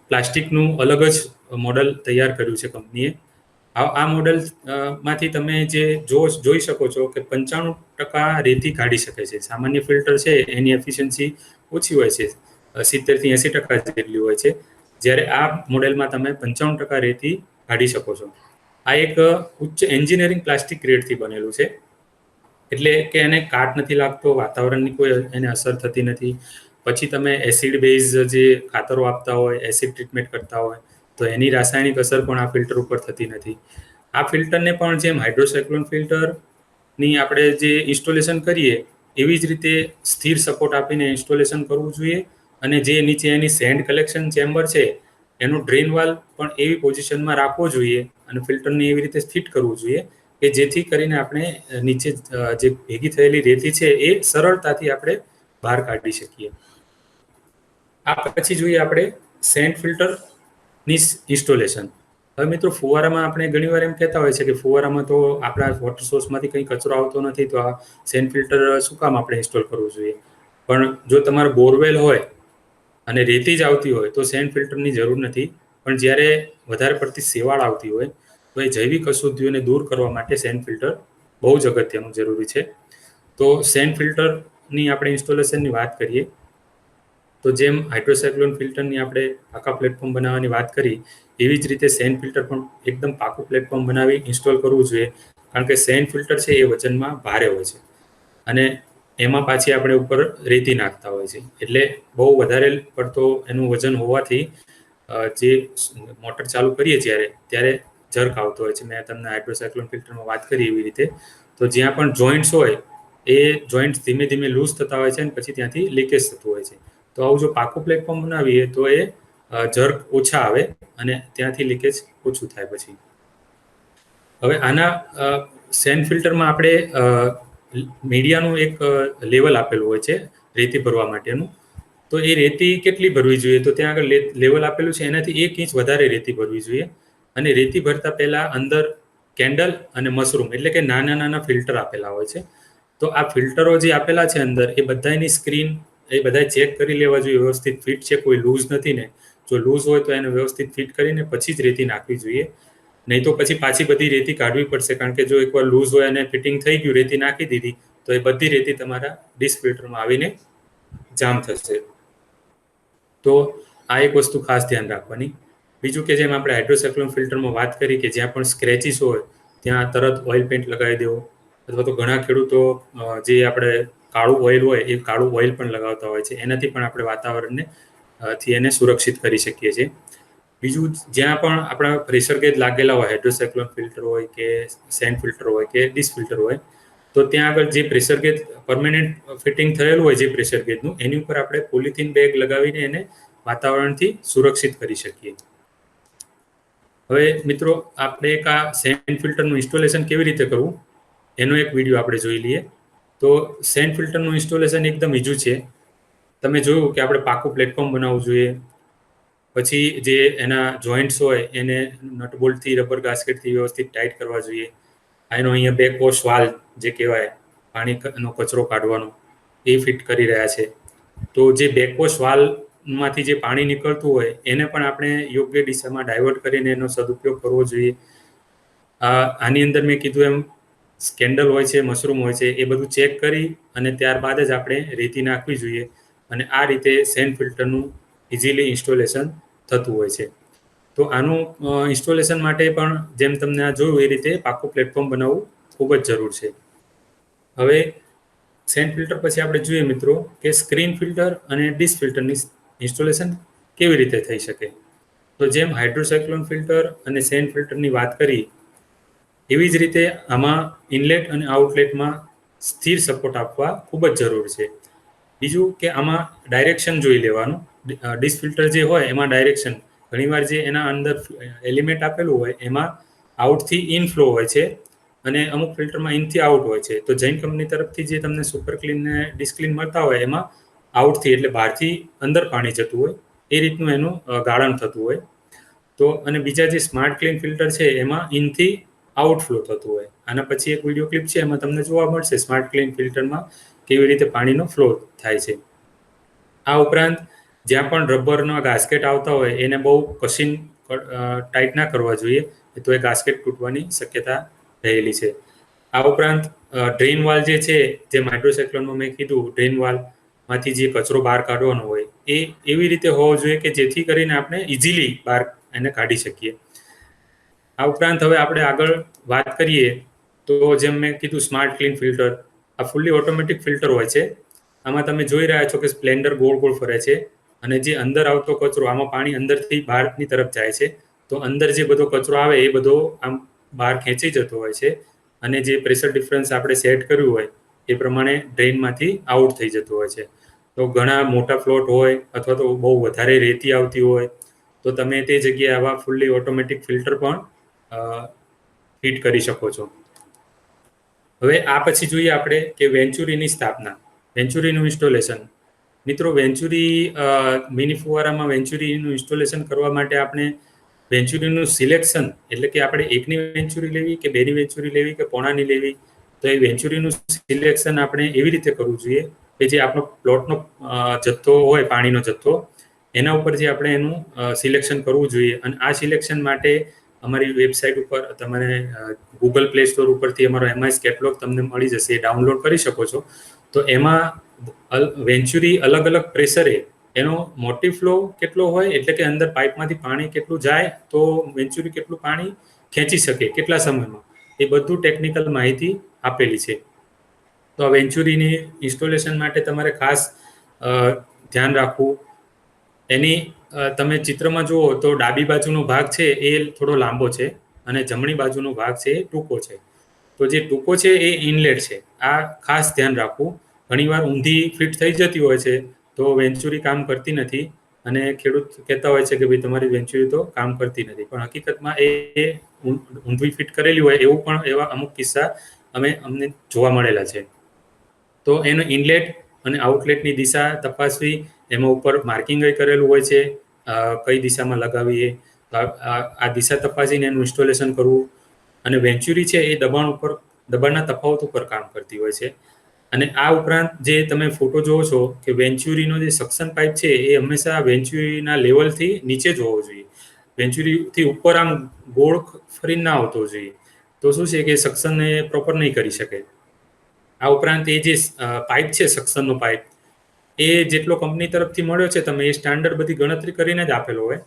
Speaker 2: પ્લાસ્ટિકનું અલગ જ મોડલ તૈયાર કર્યું છે કંપનીએ. આ મોડલ માંથી તમે જે જોઈ શકો છો કે 95% રેતી કાઢી શકે છે. સામાન્ય ફિલ્ટર છે એની એફિશિયન્સી ઓછી હોય છે, 70 થી 80% જેટલી હોય છે, જ્યારે આ મોડેલમાં તમે 95% રેતી કાઢી શકો છો. આ એક ઉચ્ચ એન્જિનિયરિંગ પ્લાસ્ટિક ગ્રેડથી બનેલું છે, એટલે કે એને કાટ નથી લાગતો, વાતાવરણની કોઈ એને અસર થતી નથી. પછી તમે એસિડ બેઝ જે ખાતરો આપતા હોય, એસિડ ટ્રીટમેન્ટ કરતા હોય, તો એની રાસાયણિક અસર પણ આ ફિલ્ટર ઉપર થતી નથી. આ ફિલ્ટરને પણ જેમ હાઇડ્રોસાયક્લોન ફિલ્ટરની આપણે જે ઇન્સ્ટોલેશન કરીએ એવી જ રીતે સ્થિર સપોર્ટ આપીને ઇન્સ્ટોલેશન કરવું જોઈએ, અને જે નીચે એની સેન્ડ કલેક્શન ચેમ્બર છે એનો ડ્રેઇન વાલ્વ પણ એવી પોઝિશનમાં રાખવો જોઈએ અને ફિલ્ટરને એવી રીતે ફિટ કરવું જોઈએ કે જેથી કરીને આપણે નીચે જે ભેગી થયેલી રેતી છે એ સરળતાથી આપણે બહાર કાઢી શકીએ. આ પછી જોઈએ આપણે સેન્ડ ફિલ્ટરની ઇન્સ્ટોલેશન. હવે મિત્રો, ફુવારામાં આપણે ઘણીવાર એમ કહેતા હોય છે કે ફુવારામાં તો આપણા વોટર સોર્સમાંથી કંઈ કચરો આવતો નથી, તો આ સેન્ડ ફિલ્ટર શું કામ આપણે ઇન્સ્ટોલ કરવું જોઈએ? પણ જો તમારો બોરવેલ હોય અને રેતી જ આવતી હોય તો સેન્ડ ફિલ્ટરની જરૂર નથી. પણ જ્યારે વધારે પડતી સેવાળ આવતી હોય તો એ જૈવિક અશુદ્ધિઓને દૂર કરવા માટે સેન્ડ ફિલ્ટર બહુ જ અગત્યનું જરૂરી છે. તો સેન્ડ ફિલ્ટરની આપણે ઇન્સ્ટોલેશનની વાત કરીએ તો જેમ હાઇડ્રોસાયક્લોન ફિલ્ટરની આપણે પાકા પ્લેટફોર્મ બનાવવાની વાત કરી, એવી જ રીતે સેન્ડ ફિલ્ટર પણ એકદમ પાકું પ્લેટફોર્મ બનાવી ઇન્સ્ટોલ કરવું જોઈએ, કારણ કે સેન્ડ ફિલ્ટર છે એ વજનમાં ભારે હોય છે અને એમાં પાછી આપણે ઉપર રેતી નાખતા હોય છે, એટલે બહુ વધારે પડતો એનું વજન હોવાથી જે મોટર ચાલુ કરીએ ત્યારે જર્ક આવતો હોય છે. મેં તમને હાઇડ્રોસાયક્લોન ફિલ્ટરમાં વાત કરી એવી રીતે. તો જ્યાં પણ જોઈન્ટ્સ હોય એ જોઈન્ટ્સ ધીમે ધીમે લૂઝ થતા હોય છે અને પછી ત્યાંથી લીકેજ થતું હોય છે. તો આવું જો પાકું પ્લેટફોર્મ બનાવીએ તો એ જર્ક ઓછા આવે અને ત્યાંથી લીકેજ ઓછું થાય. પછી હવે આના સેન્ડ ફિલ્ટરમાં આપણે મીડિયાનું એક લેવલ આપેલું હોય છે રેતી ભરવા માટેનું. તો એ રેતી કેટલી ભરવી જોઈએ? તો ત્યાં આગળ લેવલ આપેલું છે એનાથી 1 ઇંચ વધારે રેતી ભરવી જોઈએ. અને રેતી ભરતા પહેલા અંદર કેન્ડલ અને મશરૂમ એટલે કે નાના નાના ફિલ્ટર આપેલા હોય છે. તો આ ફિલ્ટરો જે આપેલા છે અંદર એ બધાની સ્ક્રીન એ બધા ચેક કરી લેવા જોઈએ, વ્યવસ્થિત ફિટ છે, કોઈ લૂઝ નથી ને. જો લૂઝ હોય તો એને વ્યવસ્થિત ફિટ કરીને પછી જ રેતી નાખવી જોઈએ, નહીં તો પછી પાછી બધી રેતી કાઢવી પડશે, કારણ કે જો એકવાર લૂઝ હોય અને ફિટિંગ થઈ ગયું, રેતી નાખી દીધી, તો એ બધી રેતી તમારા ડિશ ફિલ્ટરમાં આવીને જામ થશે. તો આ એક વસ્તુ ખાસ ધ્યાન રાખવાની. બીજું કે જેમ આપણે હાઇડ્રોસાયક્લોન ફિલ્ટરમાં વાત કરી કે જ્યાં પણ સ્ક્રેચીસ હોય ત્યાં તરત ઓઇલ પેન્ટ લગાવી દેવો, અથવા તો ઘણા ખેડૂતો જે આપણે કાળું ઓઇલ હોય એ કાળું ઓઇલ પણ લગાવતા હોય છે. એનાથી પણ આપણે વાતાવરણને થી એને સુરક્ષિત કરી શકીએ છીએ. બીજું, જ્યાં પણ આપણા પ્રેશર ગેજ લાગેલા હોય, હાઇડ્રોસાયક્લોન ફિલ્ટર હોય કે સેન્ડ ફિલ્ટર હોય કે ડિશ ફિલ્ટર હોય, તો ત્યાં આગળ જે પ્રેશર ગેજ પરમેનન્ટ ફિટિંગ થયેલું હોય જે પ્રેશર ગેજનું, એની ઉપર આપણે પોલિથીન બેગ લગાવીને એને વાતાવરણથી સુરક્ષિત કરી શકીએ. હવે મિત્રો, આપણે એક આ સેન્ડ ફિલ્ટરનું ઇન્સ્ટોલેશન કેવી રીતે કરવું એનો એક વિડીયો આપણે જોઈ લઈએ. તો સેન્ડ ફિલ્ટરનું ઇન્સ્ટોલેશન એકદમ ઈઝી છે. તમે જોયું કે આપણે પાકું પ્લેટફોર્મ બનાવવું જોઈએ, પછી જે એના જોઈન્ટ્સ હોય એને નટબોલ્ટથી, રબર ગાસ્કેટથી વ્યવસ્થિત ટાઈટ કરવા જોઈએ. એનો અહીંયા બેકવોશ વાલ્વ જે કહેવાય પાણીનો કચરો કાઢવાનો, એ ફિટ કરી રહ્યા છે. તો જે બેકવોશ વાલ્વમાંથી જે પાણી નીકળતું હોય એને પણ આપણે યોગ્ય દિશામાં ડાયવર્ટ કરીને એનો સદુપયોગ કરવો જોઈએ. આની અંદર મેં કીધું એમ સ્કેન્ડલ હોય છે, મશરૂમ હોય છે, એ બધું ચેક કરી અને ત્યારબાદ જ આપણે રેતી નાખવી જોઈએ. અને આ રીતે સેન્ડ ફિલ્ટરનું ઇઝીલી ઇન્સ્ટોલેશન થતું હોય છે. તો આનું ઇન્સ્ટોલેશન માટે પણ જેમ તમને આ જોયું એ રીતે પાકું પ્લેટફોર્મ બનાવવું ખૂબ જ જરૂર છે. હવે સેન્ડ ફિલ્ટર પછી આપણે જોઈએ મિત્રો કે સ્ક્રીન ફિલ્ટર અને ડિશ ફિલ્ટરની ઇન્સ્ટોલેશન કેવી રીતે થઈ શકે. તો જેમ હાઇડ્રોસાયક્લોન ફિલ્ટર અને સેન્ડ ફિલ્ટરની વાત કરી એવી જ રીતે આમાં ઇનલેટ અને આઉટલેટમાં સ્થિર સપોર્ટ આપવા ખૂબ જ જરૂર છે. બીજું કે આમાં ડાયરેક્શન જોઈ લેવાનું. ડિશ ફિલ્ટર જે હોય એમાં ડાયરેક્શન ઘણીવાર જે એના અંદર એલિમેન્ટ આપેલું હોય એમાં આઉટથી ઇન ફ્લો હોય છે અને અમુક ફિલ્ટરમાં ઇનથી આઉટ હોય છે. તો જૈન કંપની તરફથી જે તમને સુપર ક્લીન ને ડિશ ક્લીન મળતા હોય એમાં આઉટથી એટલે બહારથી અંદર પાણી જતું હોય એ રીતનું એનું ગાળણ થતું હોય. તો અને બીજા જે સ્માર્ટ ક્લીન ફિલ્ટર છે એમાં ઇનથી આઉટફ્લો થતું હોય. આના પછી એક વિડીયો ક્લિપ છે એમાં તમને જોવા મળશે સ્માર્ટ ક્લીન ફિલ્ટરમાં કેવી રીતે પાણીનો ફ્લો થાય છે. આ ઉપરાંત જ્યાં પણ રબરના ગાસ્કેટ આવતા હોય એને બહુ કશિન ટાઈટ ના કરવા જોઈએ, તો એ ગાસ્કેટ તૂટવાની શક્યતા રહેલી છે. આ ઉપરાંત ડ્રેઇન વાલ જે છે, જે હાઇડ્રોસાયક્લોનમાં મેં કીધું ડ્રેઇન વાલમાંથી જે કચરો બહાર કાઢવાનો હોય એ એવી રીતે હોવો જોઈએ કે જેથી કરીને આપણે ઇઝીલી બહાર એને કાઢી શકીએ. આ ઉપરાંત હવે આપણે આગળ વાત કરીએ તો જેમ મેં કીધું સ્માર્ટ ક્લીન ફિલ્ટર આ ફૂલ્લી ઓટોમેટિક ફિલ્ટર હોય છે. આમાં તમે જોઈ રહ્યા છો કે સ્પ્લેન્ડર ગોળ ગોળ ફરે છે અને જે અંદર આવતો કચરો આમાં પાણી અંદરથી બહારની તરફ જાય છે. તો અંદર જે બધો કચરો આવે એ બધો આમ બહાર ખેંચી જતો હોય છે અને જે પ્રેશર ડિફરન્સ આપણે સેટ કર્યું હોય એ પ્રમાણે ડ્રેઇનમાંથી આઉટ થઈ જતું હોય છે. તો ઘણા મોટા ફ્લોટ હોય અથવા તો બહુ વધારે રેતી આવતી હોય તો તમે તે જગ્યાએ આવા ફૂલ્લી ઓટોમેટિક ફિલ્ટર પણ ફિટ કરી શકો છો. હવે આ પછી જોઈએ આપણે કે વેન્ચુરીની સ્થાપના, વેન્ચુરીનું ઇન્સ્ટોલેશન. મિત્રો વેન્ચુરી મિની ફુવારામાં વેન્ચુરીનું ઇન્સ્ટોલેશન કરવા માટે આપણે વેન્ચુરીનું સિલેક્શન એટલે કે આપણે એકની વેન્ચુરી લેવી કે બેની વેન્ચુરી લેવી કે પોણાની લેવી, તો એ વેન્ચુરીનું સિલેક્શન આપણે એવી રીતે કરવું જોઈએ કે જે આપણો પ્લોટનો જથ્થો હોય પાણીનો જથ્થો એના ઉપર જે આપણે એનું સિલેક્શન કરવું જોઈએ. અને આ સિલેક્શન માટે અમારી વેબસાઇટ ઉપર તમારે ગૂગલ પ્લે સ્ટોર ઉપરથી અમારો એમઆઈએસ કેટલોગ તમને મળી જશે, એ ડાઉનલોડ કરી શકો છો. તો એમાં વેન્ચુરી અલગ અલગ પ્રેશરે એનો મોટિવ ફ્લો કેટલો હોય એટલે કે અંદર પાઇપમાંથી પાણી કેટલું જાય તો વેન્ચુરી કેટલું પાણી ખેંચી શકે કેટલા સમયમાં, એ બધું ટેકનિકલ માહિતી આપેલી છે. તો આ વેન્ચુરીની ઇન્સ્ટોલેશન માટે તમારે ખાસ ધ્યાન રાખવું. એની તમે ચિત્રમાં જુઓ તો ડાબી બાજુનો ભાગ છે એ થોડો લાંબો છે અને જમણી બાજુનો ભાગ છે એ ટૂંકો છે. તો જે ટૂંકો છે એ ઇનલેટ છે. આ ખાસ ધ્યાન રાખવું. ઘણીવાર ઊંધી ફિટ થઈ જતી હોય છે તો વેન્ચુરી કામ કરતી નથી અને ખેડૂત કહેતા હોય છે કે ભાઈ તમારી વેન્ચુરી તો કામ કરતી નથી, પણ હકીકતમાં એ ઊંધી ફિટ કરેલી હોય એવું પણ એવા અમુક કિસ્સા અમને જોવા મળેલા છે. તો એનો ઇનલેટ અને આઉટલેટની દિશા તપાસવી, એમાં ઉપર માર્કિંગ કરેલું હોય છે કઈ દિશામાં લગાવીએ, આ દિશા તપાસીને એનું ઇન્સ્ટોલેશન કરવું. અને વેન્ચુરી છે એ દબાણના તફાવત ઉપર કામ કરતી હોય છે. અને આ ઉપરાંત જે તમે ફોટો જોવો છો કે વેન્ચુરીનો જે સક્શન પાઇપ છે એ હંમેશા વેન્ચુરીના લેવલથી નીચે જ હોવો જોઈએ. વેન્ચુરીથી ઉપર આમ ગોળ ફરીને ના આવતો જોઈએ, તો શું છે કે સક્શન એ પ્રોપર નહીં કરી શકે. આ ઉપરાંત એ જે પાઇપ છે સક્શનનો પાઇપ એ જેટલો કંપની તરફથી મળ્યો છે તમે એ સ્ટાન્ડર્ડ બધી ગણતરી કરીને જ આપેલો હોય.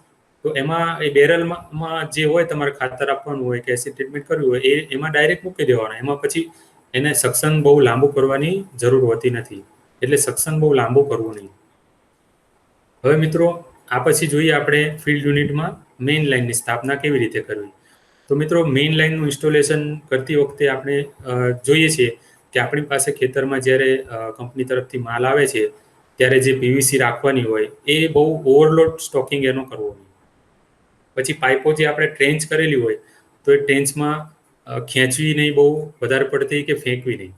Speaker 2: તો એમાં એ બેરલમાં જે હોય તમારે ખાતર આપવાનું હોય કે એસિડ ટ્રીટમેન્ટ કરવી હોય એમાં ડાયરેક્ટ મૂકી દેવાનો. એમાં પછી એને સક્શન બહુ લાંબુ કરવાની જરૂર હોતી નથી, એટલે સક્શન બહુ લાંબુ કરવું નહીં. હવે મિત્રો આ પછી જોઈએ આપણે ફિલ્ડ યુનિટમાં મેઇન લાઇનની સ્થાપના કેવી રીતે કરવી. તો મિત્રો મેઇન લાઇનનું ઇન્સ્ટોલેશન કરતી વખતે આપણે જોઈએ છીએ કે આપણી પાસે ખેતરમાં જ્યારે કંપની તરફથી માલ આવે છે ત્યારે જે પીવીસી રાખવાની હોય એ બહુ ઓવરલોડ સ્ટોકિંગ એનો કરવો નહીં. પછી પાઇપો જે આપણે ટ્રેન્ચ કરેલી હોય તો એ ટ્રેન્ચમાં ખેંચવી નહીં બહુ વધારે પડતી કે ફેંકવી નહીં.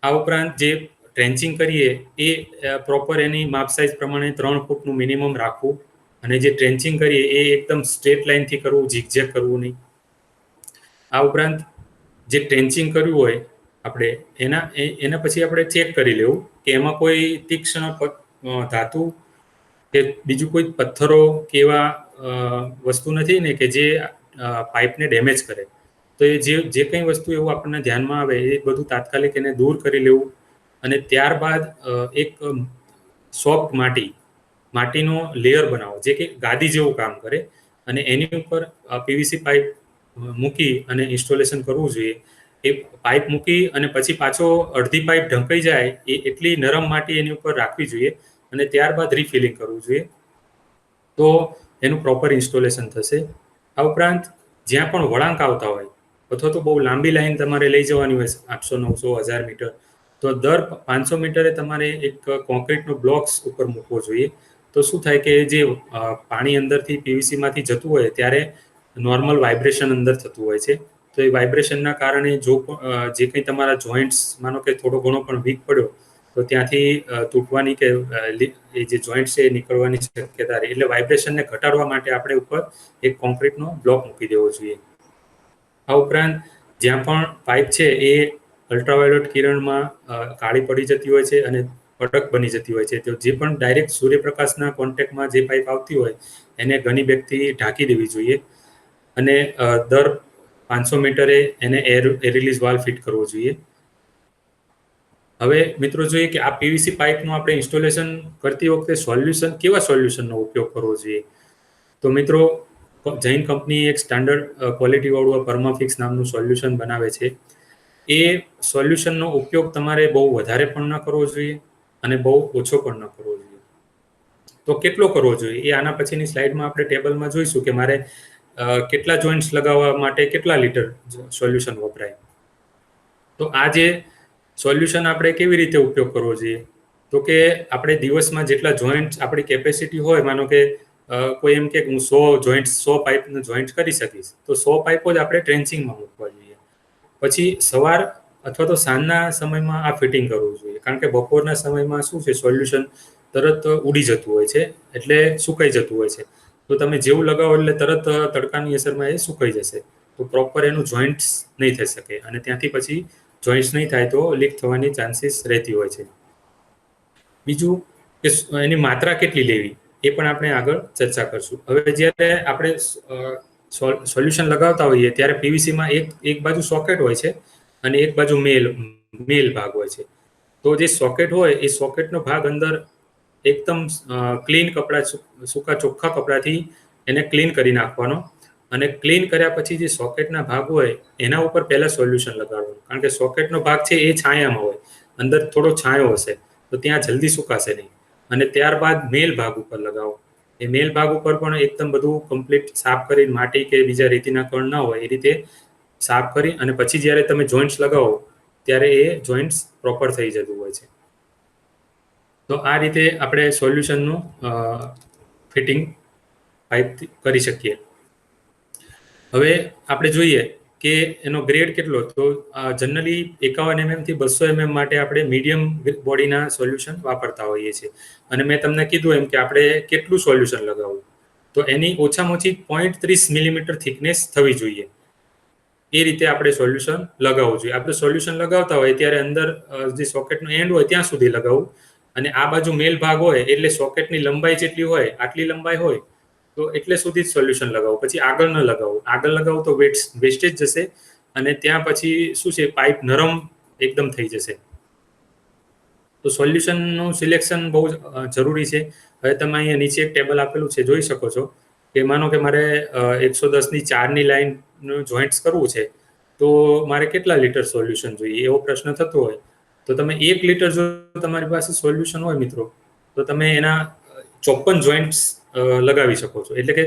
Speaker 2: આ ઉપરાંત જે ટ્રેન્ચિંગ કરીએ એ પ્રોપર એની માપ સાઇઝ પ્રમાણે 3 ફૂટનું મિનિમમ રાખવું અને જે ટ્રેન્ચિંગ કરીએ એ એકદમ સ્ટ્રેટ લાઇનથી કરવું, ઝીકઝેક કરવું નહીં. આ ઉપરાંત જે ટ્રેન્ચિંગ કર્યું હોય આપણે એના પછી આપણે ચેક કરી લેવું કે એમાં કોઈ તીક્ષ્ણ ધાતુ કે બીજું કોઈ પથ્થરો કે એવા વસ્તુ નથી ને કે જે પાઇપને ડેમેજ કરે. તો એ જે કંઈ વસ્તુ એવું આપણને ધ્યાનમાં આવે એ બધું તાત્કાલિક એને દૂર કરી લેવું. અને ત્યારબાદ એક સોફ્ટ માટીનો લેયર બનાવો, જે કે ગાદી જેવું કામ કરે, અને એની ઉપર પીવીસી પાઇપ મૂકી અને ઇન્સ્ટોલેશન કરવું જોઈએ. એ પાઇપ મૂકી અને પછી પાછો અડધી પાઇપ ઢંકાઈ જાય એટલી નરમ માટી એની ઉપર રાખવી જોઈએ, અને ત્યારબાદ રિફિલિંગ કરવું જોઈએ. તો એનું પ્રોપર ઇન્સ્ટોલેશન થશે. આ ઉપરાંત જ્યાં પણ વળાંક આવતા હોય અથવા તો બહુ લાંબી લાઈન તમારે લઈ જવાની હોય 800, 900, 1000 મીટર, તો દર 500 મીટરે તમારે એક કોન્ક્રીટનો બ્લોક્સ ઉપર મૂકવો જોઈએ. તો શું થાય કે જે પાણી અંદરથી પીવીસીમાંથી જતું હોય ત્યારે નોર્મલ વાઇબ્રેશન અંદર થતું હોય છે. તો એ વાઇબ્રેશનના કારણે જે કંઈ તમારા જોઈન્ટ્સ માનો કે થોડો ઘણો પણ વીક પડ્યો તો ત્યાંથી તૂટવાની કે એ જે જોઈન્ટ છે એ નીકળવાની શક્યતા રહે. એટલે વાઇબ્રેશનને ઘટાડવા માટે આપણે ઉપર એક કોન્ક્રીટનો બ્લોક મૂકી દેવો જોઈએ. આ ઉપરાંત જ્યાં પણ પાઇપ છે એ અલ્ટ્રાવાયોલેટ કિરણમાં કાળી પડી જતી હોય છે અને કડક બની જતી હોય છે, તો જે પણ ડાયરેક્ટ સૂર્યપ્રકાશના કોન્ટેક્ટમાં જે પાઇપ આવતી હોય એને ઘણી વ્યક્તિ ઢાંકી દેવી જોઈએ. અને દર 500 મીટરે એને એર રિલીઝ વાલ્વ ફિટ કરવો જોઈએ. હવે મિત્રો જોઈએ કે આ પીવીસી પાઇપનું આપણે ઇન્સ્ટોલેશન કરતી વખતે કેવા સોલ્યુશનનો ઉપયોગ કરવો જોઈએ. તો મિત્રો, જૈન કંપની એક સ્ટાન્ડર્ડ ક્વોલિટીવાળું પરમાફિક્સ નામનું સોલ્યુશન બનાવે છે. એ સોલ્યુશનનો ઉપયોગ તમારે બહુ વધારે પણ ન કરવો જોઈએ અને બહુ ઓછો પણ ન કરવો જોઈએ. તો કેટલો કરવો જોઈએ એ આના પછીની સ્લાઇડમાં આપણે ટેબલમાં જોઈશું કે મારે કેટલા જોઈન્ટ્સ લગાવવા માટે કેટલા લીટર સોલ્યુશન વપરાય. તો આ જે સોલ્યુશન આપણે કેવી રીતે ઉપયોગ કરવો જોઈએ, તો કે આપણે દિવસમાં જેટલા જોઈન્ટ્સ આપણી કેપેસિટી હોય, માનો કે કોઈ એમ કે હું 100 પાઇપનું જોઈન્ટ કરી શકીશ, તો 100 પાઇપો જ આપણે ટ્રેન્ચિંગમાં મૂકવા જોઈએ. પછી સવાર અથવા તો સાંજના સમયમાં આ ફિટિંગ કરવું જોઈએ, કારણ કે બપોરના સમયમાં શું છે, સોલ્યુશન તરત ઉડી જતું હોય છે, એટલે સુકાઈ જતું હોય છે. તો તમે જેવું લગાવો એટલે તરત તડકાની અસરમાં એ સુકાઈ જશે, તો પ્રોપર એનું જોઈન્ટ્સ નહીં થઈ શકે, અને ત્યાંથી પછી જોઈન્ટ્સ નહીં થાય તો લીક થવાની ચાન્સીસ રહેતી હોય છે. બીજું કે એની માત્રા કેટલી લેવી એ પણ આપણે આગળ ચર્ચા કરશું. હવે જ્યારે આપણે સોલ્યુશન લગાવતા હોઈએ ત્યારે પીવીસીમાં એક બાજુ સોકેટ હોય છે અને એક બાજુ મેલ ભાગ હોય છે. તો જે સોકેટ હોય એ સોકેટનો ભાગ અંદર એકદમ ક્લીન કપડા, સૂકા ચોખ્ખા કપડાથી એને ક્લીન કરી નાખવાનો, અને ક્લીન કર્યા પછી જે સોકેટના ભાગ હોય એના ઉપર પહેલા સોલ્યુશન લગાડવાનું, કારણ કે સોકેટનો ભાગ છે એ છાયામાં હોય, અંદર થોડો છાંયો હશે તો ત્યાં જલ્દી સુકાશે નહીં. અને ત્યારબાદ મેલ ભાગ ઉપર લગાવો. એ મેલ ભાગ ઉપર પણ એકદમ બધું કમ્પ્લીટ સાફ કરી, માટી કે બીજા રેતીના કણ ના હોય એ રીતે સાફ કરી, અને પછી જ્યારે તમે જોઈન્ટ્સ લગાવો ત્યારે એ જોઈન્ટ્સ પ્રોપર થઈ જતું હોય છે. તો આ રીતે આપણે સોલ્યુશનનું ફિટિંગ પાઇપ કરી શકીએ. હવે આપણે જોઈએ કે એનો ગ્રેડ કેટલો, તો જનરલી 51 mm થી 200 mm માટે આપણે મીડિયમ બોડીના સોલ્યુશન વાપરતા હોઈએ છીએ. અને મેં તમને કીધું એમ કે આપણે કેટલું સોલ્યુશન લગાવવું, તો એની ઓછામાં ઓછી 0.30 મિલીમીટર થિકનેસ થવી જોઈએ. એ રીતે આપણે સોલ્યુશન લગાવવું જોઈએ. આપણે સોલ્યુશન લગાવતા હોય ત્યારે અંદર જે સોકેટનો એન્ડ હોય ત્યાં સુધી લગાવવું, અને આ બાજુ મેલ ભાગ હોય એટલે સોકેટની લંબાઈ જેટલી હોય, આટલી લંબાઈ હોય તો એટલે સુધી જ સોલ્યુશન લગાવો, પછી આગળ ન લગાવો. આગળ લગાવો તો વેસ્ટેજ જશે, અને ત્યાં પછી શું છે, પાઇપ નરમ એકદમ થઈ જશે. તો સોલ્યુશનનું સિલેક્શન બહુ જરૂરી છે. હવે તમે અહીંયા નીચે એક ટેબલ આપેલું છે, જોઈ શકો છો કે માનો કે મારે 110 ની 4ની લાઈનનું જોઈન્ટ્સ કરવું છે, તો મારે કેટલા લીટર સોલ્યુશન જોઈએ એવો પ્રશ્ન થતો હોય, તો તમે 1 લીટર જો તમારી પાસે સોલ્યુશન હોય મિત્રો, તો તમે એના 54 જોઈન્ટ્સ લગાવી શકો છો. એટલે કે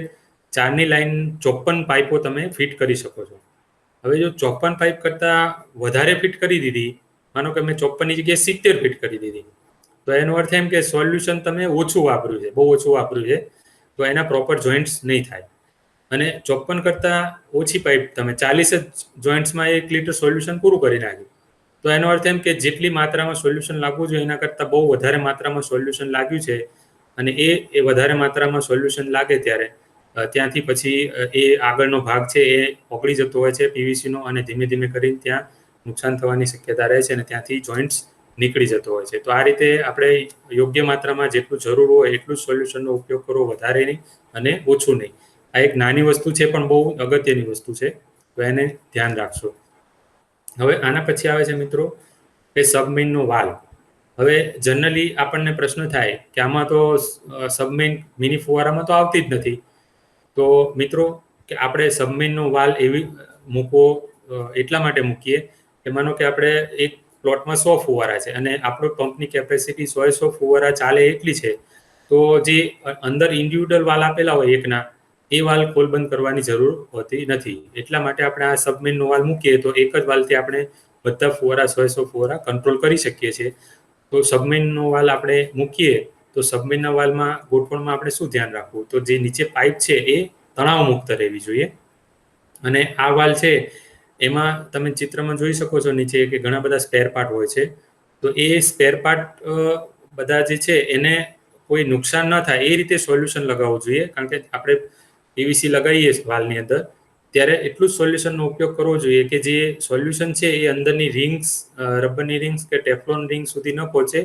Speaker 2: 4ની લાઈન 54 પાઇપો તમે ફિટ કરી શકો છો. હવે જો 54 પાઇપ કરતાં વધારે ફિટ કરી દીધી, માનો કે મેં 54ની જગ્યાએ 70 ફિટ કરી દીધી, તો એનો અર્થ એમ કે સોલ્યુશન તમે ઓછું વાપર્યું છે, બહુ ઓછું વાપર્યું છે, તો એના પ્રોપર જોઈન્ટ્સ નહીં થાય. અને 54 કરતાં ઓછી પાઇપ તમે 40 જ જોઈન્ટ્સમાં 1 લીટર સોલ્યુશન પૂરું કરી નાખ્યું, તો એનો અર્થ એમ કે જેટલી માત્રામાં સોલ્યુશન લાગવું જોઈએ એના કરતાં બહુ વધારે માત્રામાં સોલ્યુશન લાગ્યું છે, અને એ વધારે માત્રામાં સોલ્યુશન લાગે ત્યારે ત્યાંથી પછી એ આગળનો ભાગ છે એ ઓગળી જતો હોય છે પીવીસીનો, અને ધીમે ધીમે કરીને ત્યાં નુકસાન થવાની શક્યતા રહે છે, અને ત્યાંથી જોઈન્ટ્સ નીકળી જતો હોય છે. તો આ રીતે આપણે યોગ્ય માત્રામાં જેટલું જરૂર હોય એટલું જ સોલ્યુશનનો ઉપયોગ કરવો, વધારે નહીં અને ઓછું નહીં. આ એક નાની વસ્તુ છે પણ બહુ અગત્યની વસ્તુ છે. તો એને ધ્યાન રાખશો. હવે આના પછી આવે છે મિત્રો કે સબમેઇનનો વાલ્વ. હવે જનરલી આપણને પ્રશ્ન થાય કે આમાં તો સબમેઇન મિની ફુવારામાં તો આવતી જ નથી. તો મિત્રો કે આપણે સબમેઇનનો વાલ્વ એવી મૂકવો એટલા માટે મૂકીએ કે માનો કે આપણે એક પ્લોટમાં 100 ફુવારા છે અને આપણો પંપની કેપેસિટી 100 ફુવારા ચાલે એટલી છે. તો જે અંદર ઇન્ડિવિડ્યુઅલ વાલ્વ આપેલા હોય એકના, એ વાલ્વ ખોલ બંધ કરવાની જરૂર હોતી નથી. એટલા માટે આપણે આ સબમેઇનનો વાલ્વ મૂકીએ તો એક જ વાલ્વથી આપણે બધા ફુવારા 100 ફુવારા કંટ્રોલ કરી શકીએ છીએ. તો સબમેઇનનો વાલ્વ આપણે મૂકીએ તો સબમેઇનના વાલ્વમાં ગોઠવણમાં આપણે શું ધ્યાન રાખવું? તો જે નીચે પાઇપ છે એ તણાવ મુક્ત રહેવી જોઈએ. અને આ વાલ્વ છે એમાં તમે ચિત્રમાં જોઈ શકો છો નીચે કે ઘણા બધા સ્પેર પાર્ટ હોય છે. તો એ સ્પેર પાર્ટ બધા જે છે એને કોઈ નુકસાન ન થાય એ રીતે સોલ્યુશન લગાવવું જોઈએ. કારણ કે આપણે પીવીસી લગાવીએ વાલ્વની અંદર ત્યારે એટલું જ સોલ્યુશનનો ઉપયોગ કરવો જોઈએ કે જે સોલ્યુશન છે એ અંદરની રિંગ્સ, રબરની રિંગ્સ કે ટેફલોન રિંગ સુધી ન પહોંચે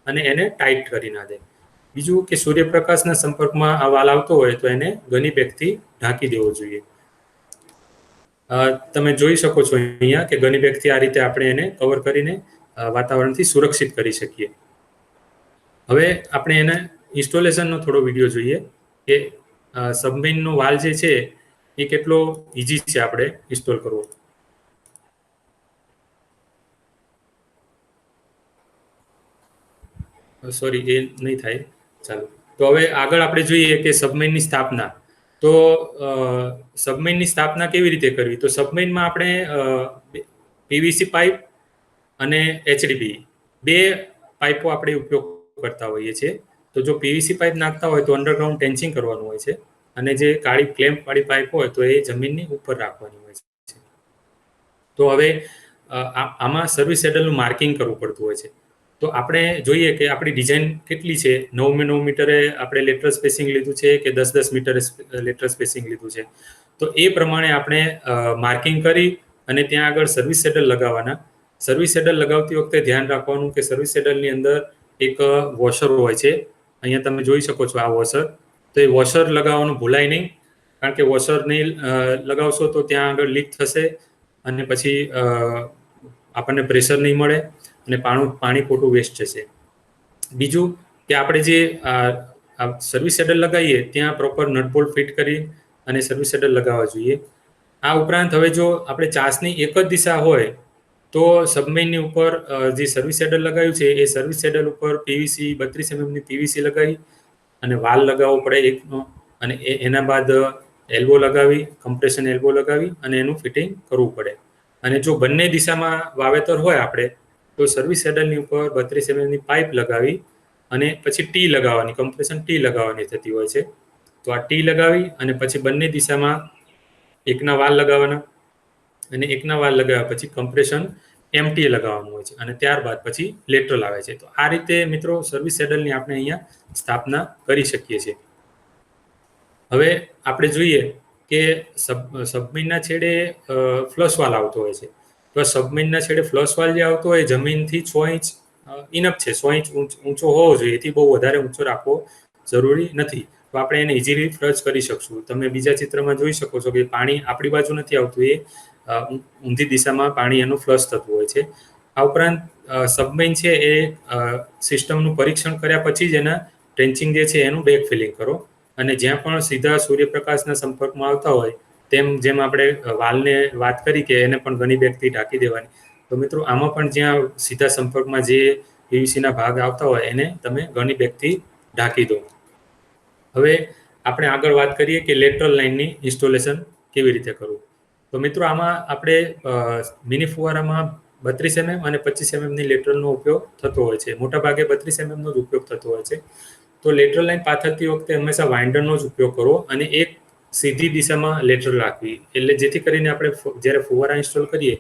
Speaker 2: અને એને ટાઈટ કરી ના દે. બીજું કે સૂર્યપ્રકાશના સંપર્કમાં આ વાલ્વ આવતો હોય તો એને ગની બેગથી ઢાંકી દેવો જોઈએ. તમે જોઈ શકો છો અહીંયા કે ગની બેગથી આ રીતે આપણે એને કવર કરીને વાતાવરણથી સુરક્ષિત કરી શકીએ. હવે આપણે એને ઇન્સ્ટોલેશનનો થોડો વિડીયો જોઈએ કે સબમેઇનનો વાલ્વ જે છે એ કેટલો ઇઝી છે આપણે ઇન્સ્ટોલ કરવો. સોરી, એ નહીં થાય. ચાલો, તો હવે આગળ આપણે જોઈએ કે સબમેઇનની સ્થાપના. તો સબમેઇનની સ્થાપના કેવી રીતે કરવી? તો સબમેઇનમાં આપણે પીવીસી પાઇપ અને એચડીપી બે પાઇપો આપણે ઉપયોગ કરતા હોઈએ છીએ. તો જો પીવીસી પાઇપ નાખતા હોય તો અંડરગ્રાઉન્ડ ટેન્ચિંગ કરવાનું હોય છે અને જે કાળી ક્લેમ્પવાળી પાઇપ હોય તો એ જમીનની ઉપર રાખવાની હોય છે. તો હવે આમાં સર્વિસ સેડલનું માર્કિંગ કરવું પડતું હોય છે. તો આપણે જોઈએ કે આપણી ડિઝાઇન કેટલી છે. 9 મીટરે આપણે લેટરલ સ્પેસિંગ લીધું છે કે 10 મીટરે લેટરલ સ્પેસિંગ લીધું છે. તો એ પ્રમાણે આપણે માર્કિંગ કરી અને ત્યાં આગળ સર્વિસ સેડલ લગાવવાના. સર્વિસ સેડલ લગાવતી વખતે ધ્યાન રાખવાનું કે સર્વિસ સેડલની અંદર એક વોશર હોય છે. અહીંયા તમે જોઈ શકો છો આ વોશર. તો એ વોશર લગાવવાનું ભૂલાય નહીં, કારણ કે વોશર નહીં લગાવશો તો ત્યાં આગળ લીક થશે અને પછી આપણને પ્રેશર નહીં મળે અને પાણી ખોટું વેસ્ટ જશે. બીજું કે આપણે જે સર્વિસ સેડલ લગાવીએ ત્યાં પ્રોપર નટ બોલ્ટ ફિટ કરી અને સર્વિસ સેડલ લગાવવા જોઈએ. આ ઉપરાંત હવે જો આપણે ચાસની એક જ દિશા હોય તો સબમેઇનની ઉપર જે સર્વિસ સેડલ લગાવ્યું છે એ સર્વિસ સેડલ ઉપર પીવીસી 32 mm પીવીસી લગાવી અને વાલ લગાવવો પડે એકનો, અને એના બાદ એલ્બો લગાવી, કમ્પ્રેશન એલ્બો લગાવી અને એનું ફિટિંગ કરવું પડે. અને જો બંને દિશામાં વાવેતર હોય આપણે તો સર્વિસ સેડલની ઉપર 32 mm પાઇપ લગાવી અને પછી ટી લગાવવાની, કમ્પ્રેશન ટી લગાવવાની થતી હોય છે. તો આ ટી લગાવી અને પછી બંને દિશામાં એકના વાલ લગાવવાના અને એકના વાલ લગાવ્યા પછી કમ્પ્રેશન એમટી લગાવવાનું હોય છે અને ત્યારબાદ પછી લેટરલ આવે છે. તો આ રીતે મિત્રો સર્વિસ સેડલની આપણે અહીંયા સ્થાપના કરી શકીએ છીએ. હવે આપણે જોઈએ કે સબમેઇનના છેડે ફ્લશ વાલ આવતો હોય છે. તો સબમેઇનના છેડે ફ્લશ વાલ જે આવતો હોય જમીનથી 6 ઇંચ ઇનફ છે. 6 ઇંચ ઊંચો હોવો જોઈએ, એથી બહુ વધારે ઊંચો રાખવો જરૂરી નથી. તો આપણે એને ઇઝીલી ફ્લશ કરી શકશું. તમે બીજા ચિત્રમાં જોઈ શકો છો કે પાણી આપણી બાજુ નથી આવતું, એ ઊંધી દિશામાં પાણી એનું ફ્લશ થતું હોય છે. આ ઉપરાંત સબમેઇન છે એ સિસ્ટમનું પરીક્ષણ કર્યા પછી જ એના ટ્રેન્ચિંગ જે છે એનું બેક ફિલિંગ કરો અને જ્યાં પણ સીધા સૂર્યપ્રકાશના સંપર્કમાં આવતા હોય જેમ આપણે વાલને વાત કરી કે એને પણ ઘણી બેગથી ઢાંકી દેવાની. તો મિત્રો આમાં પણ જ્યાં સીધા સંપર્કમાં જે પીવીસીના ભાગ આવતા હોય એને તમે ઘણી બેગથી ઢાંકી દો. હવે આપણે આગળ વાત કરીએ કે લેટરલ લાઇનની ઇન્સ્ટોલેશન કેવી રીતે કરવું. તો મિત્રો આમાં આપણે મિની ફુવારામાં 32 mm અને 25 mm ની લેટરલનો ઉપયોગ થતો હોય છે. મોટાભાગે 32 mm નો જ ઉપયોગ થતો હોય છે. તો લેટરલ લાઇન પાથરતી વખતે હંમેશા વાઇન્ડરનો જ ઉપયોગ કરવો અને એક સીધી દિશામાં લેટરલ રાખવી, એટલે જેથી કરીને આપણે જ્યારે ફુવારા ઇન્સ્ટોલ કરીએ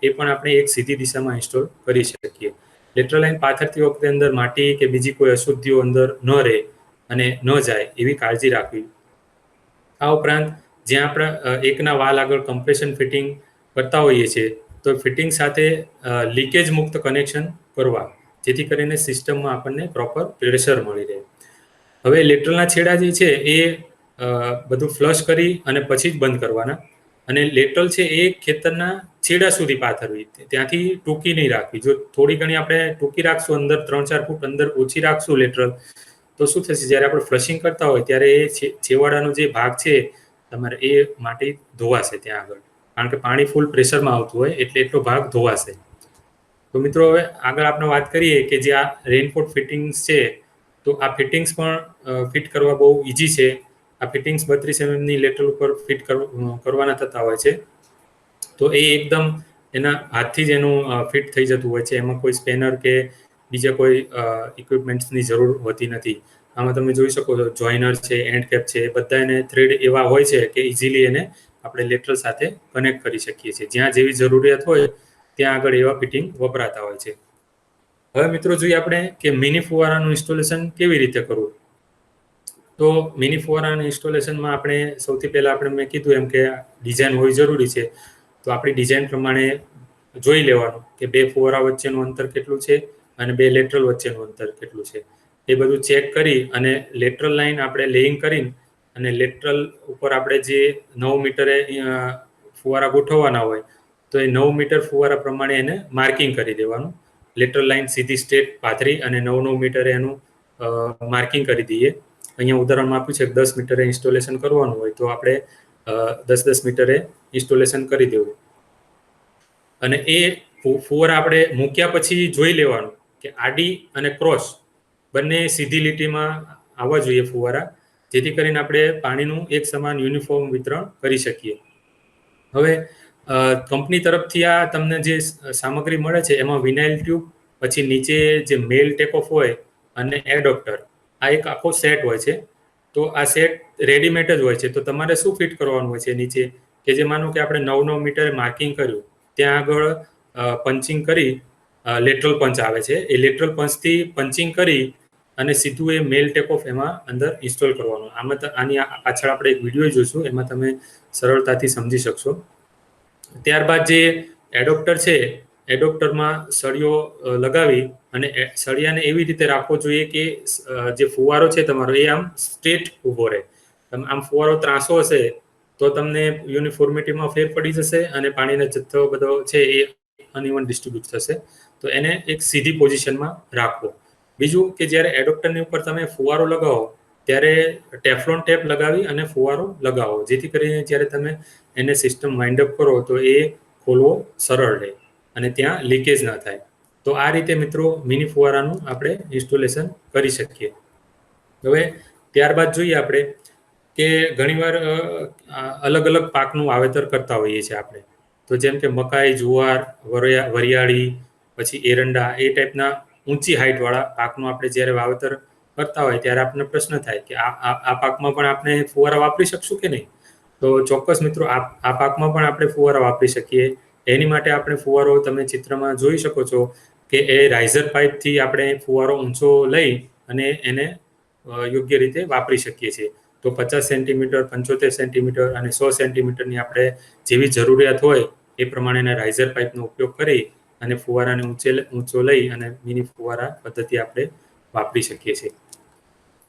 Speaker 2: એ પણ આપણે એક સીધી દિશામાં ઇન્સ્ટોલ કરી શકીએ. લેટરલ લાઇન પાથરતી વખતે અંદર માટી કે બીજી કોઈ અશુદ્ધિઓ અંદર ન રહે અને ન જાય એવી કાળજી રાખવી. આ ઉપરાંત જ્યાં આપણે એકના વાલ આગળ કમ્પ્રેશન ફિટિંગ કરતા હોઈએ છીએ તો ફિટિંગ સાથે લીકેજ મુક્ત કનેક્શન કરવા, જેથી કરીને સિસ્ટમમાં આપણને પ્રોપર પ્રેશર મળી રહે. હવે લેટરલના છેડા જે છે એ બધું ફ્લશ કરી અને પછી જ બંધ કરવાના. અને લેટરલ છે એ ખેતરના છેડા સુધી પાથરવી, ત્યાંથી ટૂંકી નહીં રાખવી. જો થોડી ઘણી આપણે ટૂંકી રાખશું, અંદર 3-4 ફૂટ અંદર ઓછી રાખશું લેટરલ, તો શું થશે, જ્યારે આપણે ફ્લશિંગ કરતા હોય ત્યારે એ છેવાડાનો જે ભાગ છે તમારે એ માટી ધોવાશે ત્યાં આગળ, કારણ કે પાણી ફૂલ પ્રેશરમાં આવતું હોય એટલે એટલો ભાગ ધોવાશે. તો મિત્રો હવે આગળ આપણે વાત કરીએ કે જે આ રેઇનકોટ ફિટિંગ્સ છે, તો આ ફિટિંગ્સ પણ ફિટ કરવા બહુ ઇઝી છે. આ ફિટિંગ્સ 32 mm લેટરલ ઉપર ફિટ કરવાના થતા હોય છે. તો એ એકદમ એના હાથથી જ એનું ફિટ થઈ જતું હોય છે. એમાં કોઈ સ્પેનર કે બીજા કોઈ ઇક્વિપમેન્ટ્સની જરૂર હોતી નથી. આમાં તમે જોઈ શકો છો જોઈનર છે, એન્ડ કેપ છે, બધા એને થ્રેડ એવા હોય છે કે ઇઝીલી એને આપણે લેટરલ સાથે કનેક્ટ કરી શકીએ છીએ. જ્યાં જેવી જરૂરિયાત હોય ત્યાં આગળ એવા ફિટિંગ વપરાતા હોય છે. હવે મિત્રો જોઈએ આપણે કે મિની ફુવારાનું ઇન્સ્ટોલેશન કેવી રીતે કરવું. તો મિની ફુવારાના ઇન્સ્ટોલેશનમાં આપણે સૌથી પહેલાં મેં કીધું એમ કે ડિઝાઇન હોવી જરૂરી છે. તો આપણી ડિઝાઇન પ્રમાણે જોઈ લેવાનું કે 2 ફુવારા વચ્ચેનું અંતર કેટલું છે અને 2 લેટરલ વચ્ચેનું અંતર કેટલું છે. એ બધું ચેક કરી અને લેટરલ લાઇન આપણે લેઇંગ કરીને અને લેટરલ ઉપર આપણે જે 9 મીટરે ફુવારા ગોઠવવાના હોય, તો એ 9 મીટર ફુવારા પ્રમાણે એને માર્કિંગ કરી દેવાનું. લેટરલ લાઇન સીધી સ્ટ્રેટ પાથરી અને 9 મીટરે એનું માર્કિંગ કરી દઈએ. અહીંયા ઉદાહરણમાં આપ્યું છે કે 10 મીટરે ઇન્સ્ટોલેશન કરવાનું હોય તો આપણે 10 મીટરે ઇન્સ્ટોલેશન કરી દેવું. અને એ ફુવારા આપણે મૂક્યા પછી જોઈ લેવાનું કે આડી અને ક્રોસ બંને સીધી લીટીમાં આવવા જોઈએ ફુવારા, જેથી કરીને આપણે પાણીનું એક સમાન યુનિફોર્મ વિતરણ કરી શકીએ. હવે કંપની તરફથી આ તમને જે સામગ્રી મળે છે એમાં વિનાઇલ ટ્યુબ, પછી નીચે જે મેલ ટેકઓફ હોય અને એડોપ્ટર, આ એક આખો સેટ હોય છે. તો આ સેટ રેડીમેડ જ હોય છે. તો તમારે શું ફિટ કરવાનું હોય છે નીચે, કે જે માનો કે આપણે 9 મીટરે માર્કિંગ કર્યું, ત્યાં આગળ પંચિંગ કરી લેટરલ પંચ આવે છે, એ લેટરલ પંચથી પંચિંગ કરી અને સીધું એ મેલ ટેકઓફ એમાં અંદર ઇન્સ્ટોલ કરવાનું. આની પાછળ આપણે એક વિડીયો જોઈશું, એમાં તમે સરળતાથી સમજી શકશો. ત્યારબાદ જે એડોપ્ટર છે, એડોપ્ટરમાં સળિયો લગાવી અને સળિયાને એવી રીતે રાખવો જોઈએ કે જે ફુવારો છે તમારો એ આમ સ્ટ્રેટ ઊભો રહે. આમ ફુવારો ત્રાંસો હશે તો તમને યુનિફોર્મિટીમાં ફેર પડી જશે અને પાણીનો જથ્થો બધો છે એ અનઇવન ડિસ્ટ્રીબ્યુટ થશે. તો એને એક સીધી પોઝિશનમાં રાખવો. બીજું કે જ્યારે એડોપ્ટરની ઉપર તમે ફુવારો લગાવો ત્યારે ટેફલોન ટેપ લગાવી અને ફુવારો લગાવો, જેથી કરીને જ્યારે તમે એને સિસ્ટમ વાઇન્ડ અપ કરો તો એ ખોલવો સરળ રહે અને ત્યાં લીકેજ ના થાય. તો આ રીતે મિત્રો મિની ફુવારાનું આપણે ઇન્સ્ટોલેશન કરી શકીએ. હવે ત્યારબાદ જોઈએ આપણે કે ઘણીવાર અલગ અલગ પાકનું વાવેતર કરતા હોઈએ છીએ આપણે. તો જેમ કે મકાઈ, જુવાર, વરિયાળી, પછી એરંડા, એ ટાઈપના ઊંચી હાઇટવાળા પાકનું આપણે જ્યારે વાવેતર કરતા હોય ત્યારે આપણને પ્રશ્ન થાય કે આ પાકમાં પણ આપણે ફુવારા વાપરી શકશું કે નહીં. તો ચોક્કસ મિત્રો આ પાકમાં પણ આપણે ફુવારા વાપરી શકીએ. એની માટે આપણે ફુવારો તમે ચિત્રમાં જોઈ શકો છો કે એ રાઇઝર પાઇપથી આપણે ફુવારો ઊંચો લઈ અને એને યોગ્ય રીતે વાપરી શકીએ છીએ. તો 50 સેન્ટીમીટર, 75 સેન્ટીમીટર અને 100 સેન્ટીમીટરની આપણે જેવી જરૂરિયાત હોય એ પ્રમાણેના રાઇઝર પાઇપનો ઉપયોગ કરી અને ફુવારાને ઊંચો લઈ અને મિની ફુવારા પદ્ધતિ આપણે વાપરી શકીએ છીએ.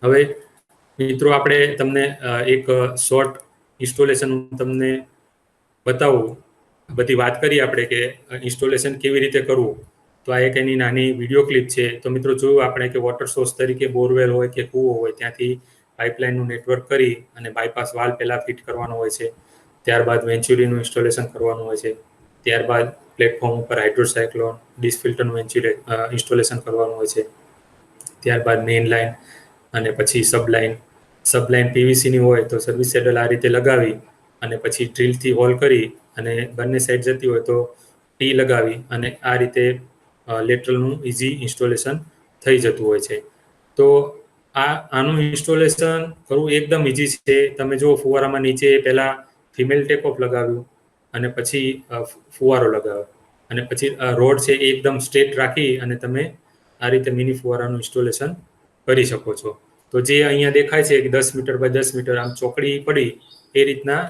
Speaker 2: હવે મિત્રો આપણે તમને એક શોર્ટ ઇન્સ્ટોલેશન તમને બતાવું. બધી વાત કરી આપણે કે ઇન્સ્ટોલેશન કેવી રીતે કરવું, તો આ એક એની નાની વિડીયો ક્લિપ છે. તો મિત્રો જોયું આપણે કે વોટર સોર્સ તરીકે બોરવેલ હોય કે કૂવો હોય ત્યાંથી પાઇપલાઇનનું નેટવર્ક કરી અને બાયપાસ વાલ પહેલાં ફિટ કરવાનો હોય છે. ત્યારબાદ વેન્ચ્યુરીનું ઇન્સ્ટોલેશન કરવાનું હોય છે. ત્યારબાદ પ્લેટફોર્મ ઉપર હાઇડ્રોસાયક્લોન, ડિશ ફિલ્ટરનું ઇન્સ્ટોલેશન કરવાનું હોય છે. ત્યારબાદ મેઇન લાઇન અને પછી સબલાઇન પીવીસીની હોય તો સર્વિસ સેડલ આ રીતે લગાવી અને પછી ડ્રીલથી હોલ કરી અને બંને સાઈડ જતી હોય તો ટી લગાવી અને આ રીતે લેટરલનું ઇઝી ઇન્સ્ટોલેશન થઈ જતું હોય છે. તો આનું ઇન્સ્ટોલેશન કરવું એકદમ ઇઝી છે. તમે જો ફુવારામાં નીચે પહેલાં ફિમેલ ટેકઓફ લગાવ્યું અને પછી ફુવારો લગાવ્યો અને પછી રોડ છે એ એકદમ સ્ટ્રેટ રાખી અને તમે આ રીતે મિની ફુવારાનું ઇન્સ્ટોલેશન કરી શકો છો. તો જે અહીંયા દેખાય છે કે 10 મીટર બાય 10 મીટર આમ ચોકડી પડી એ રીતના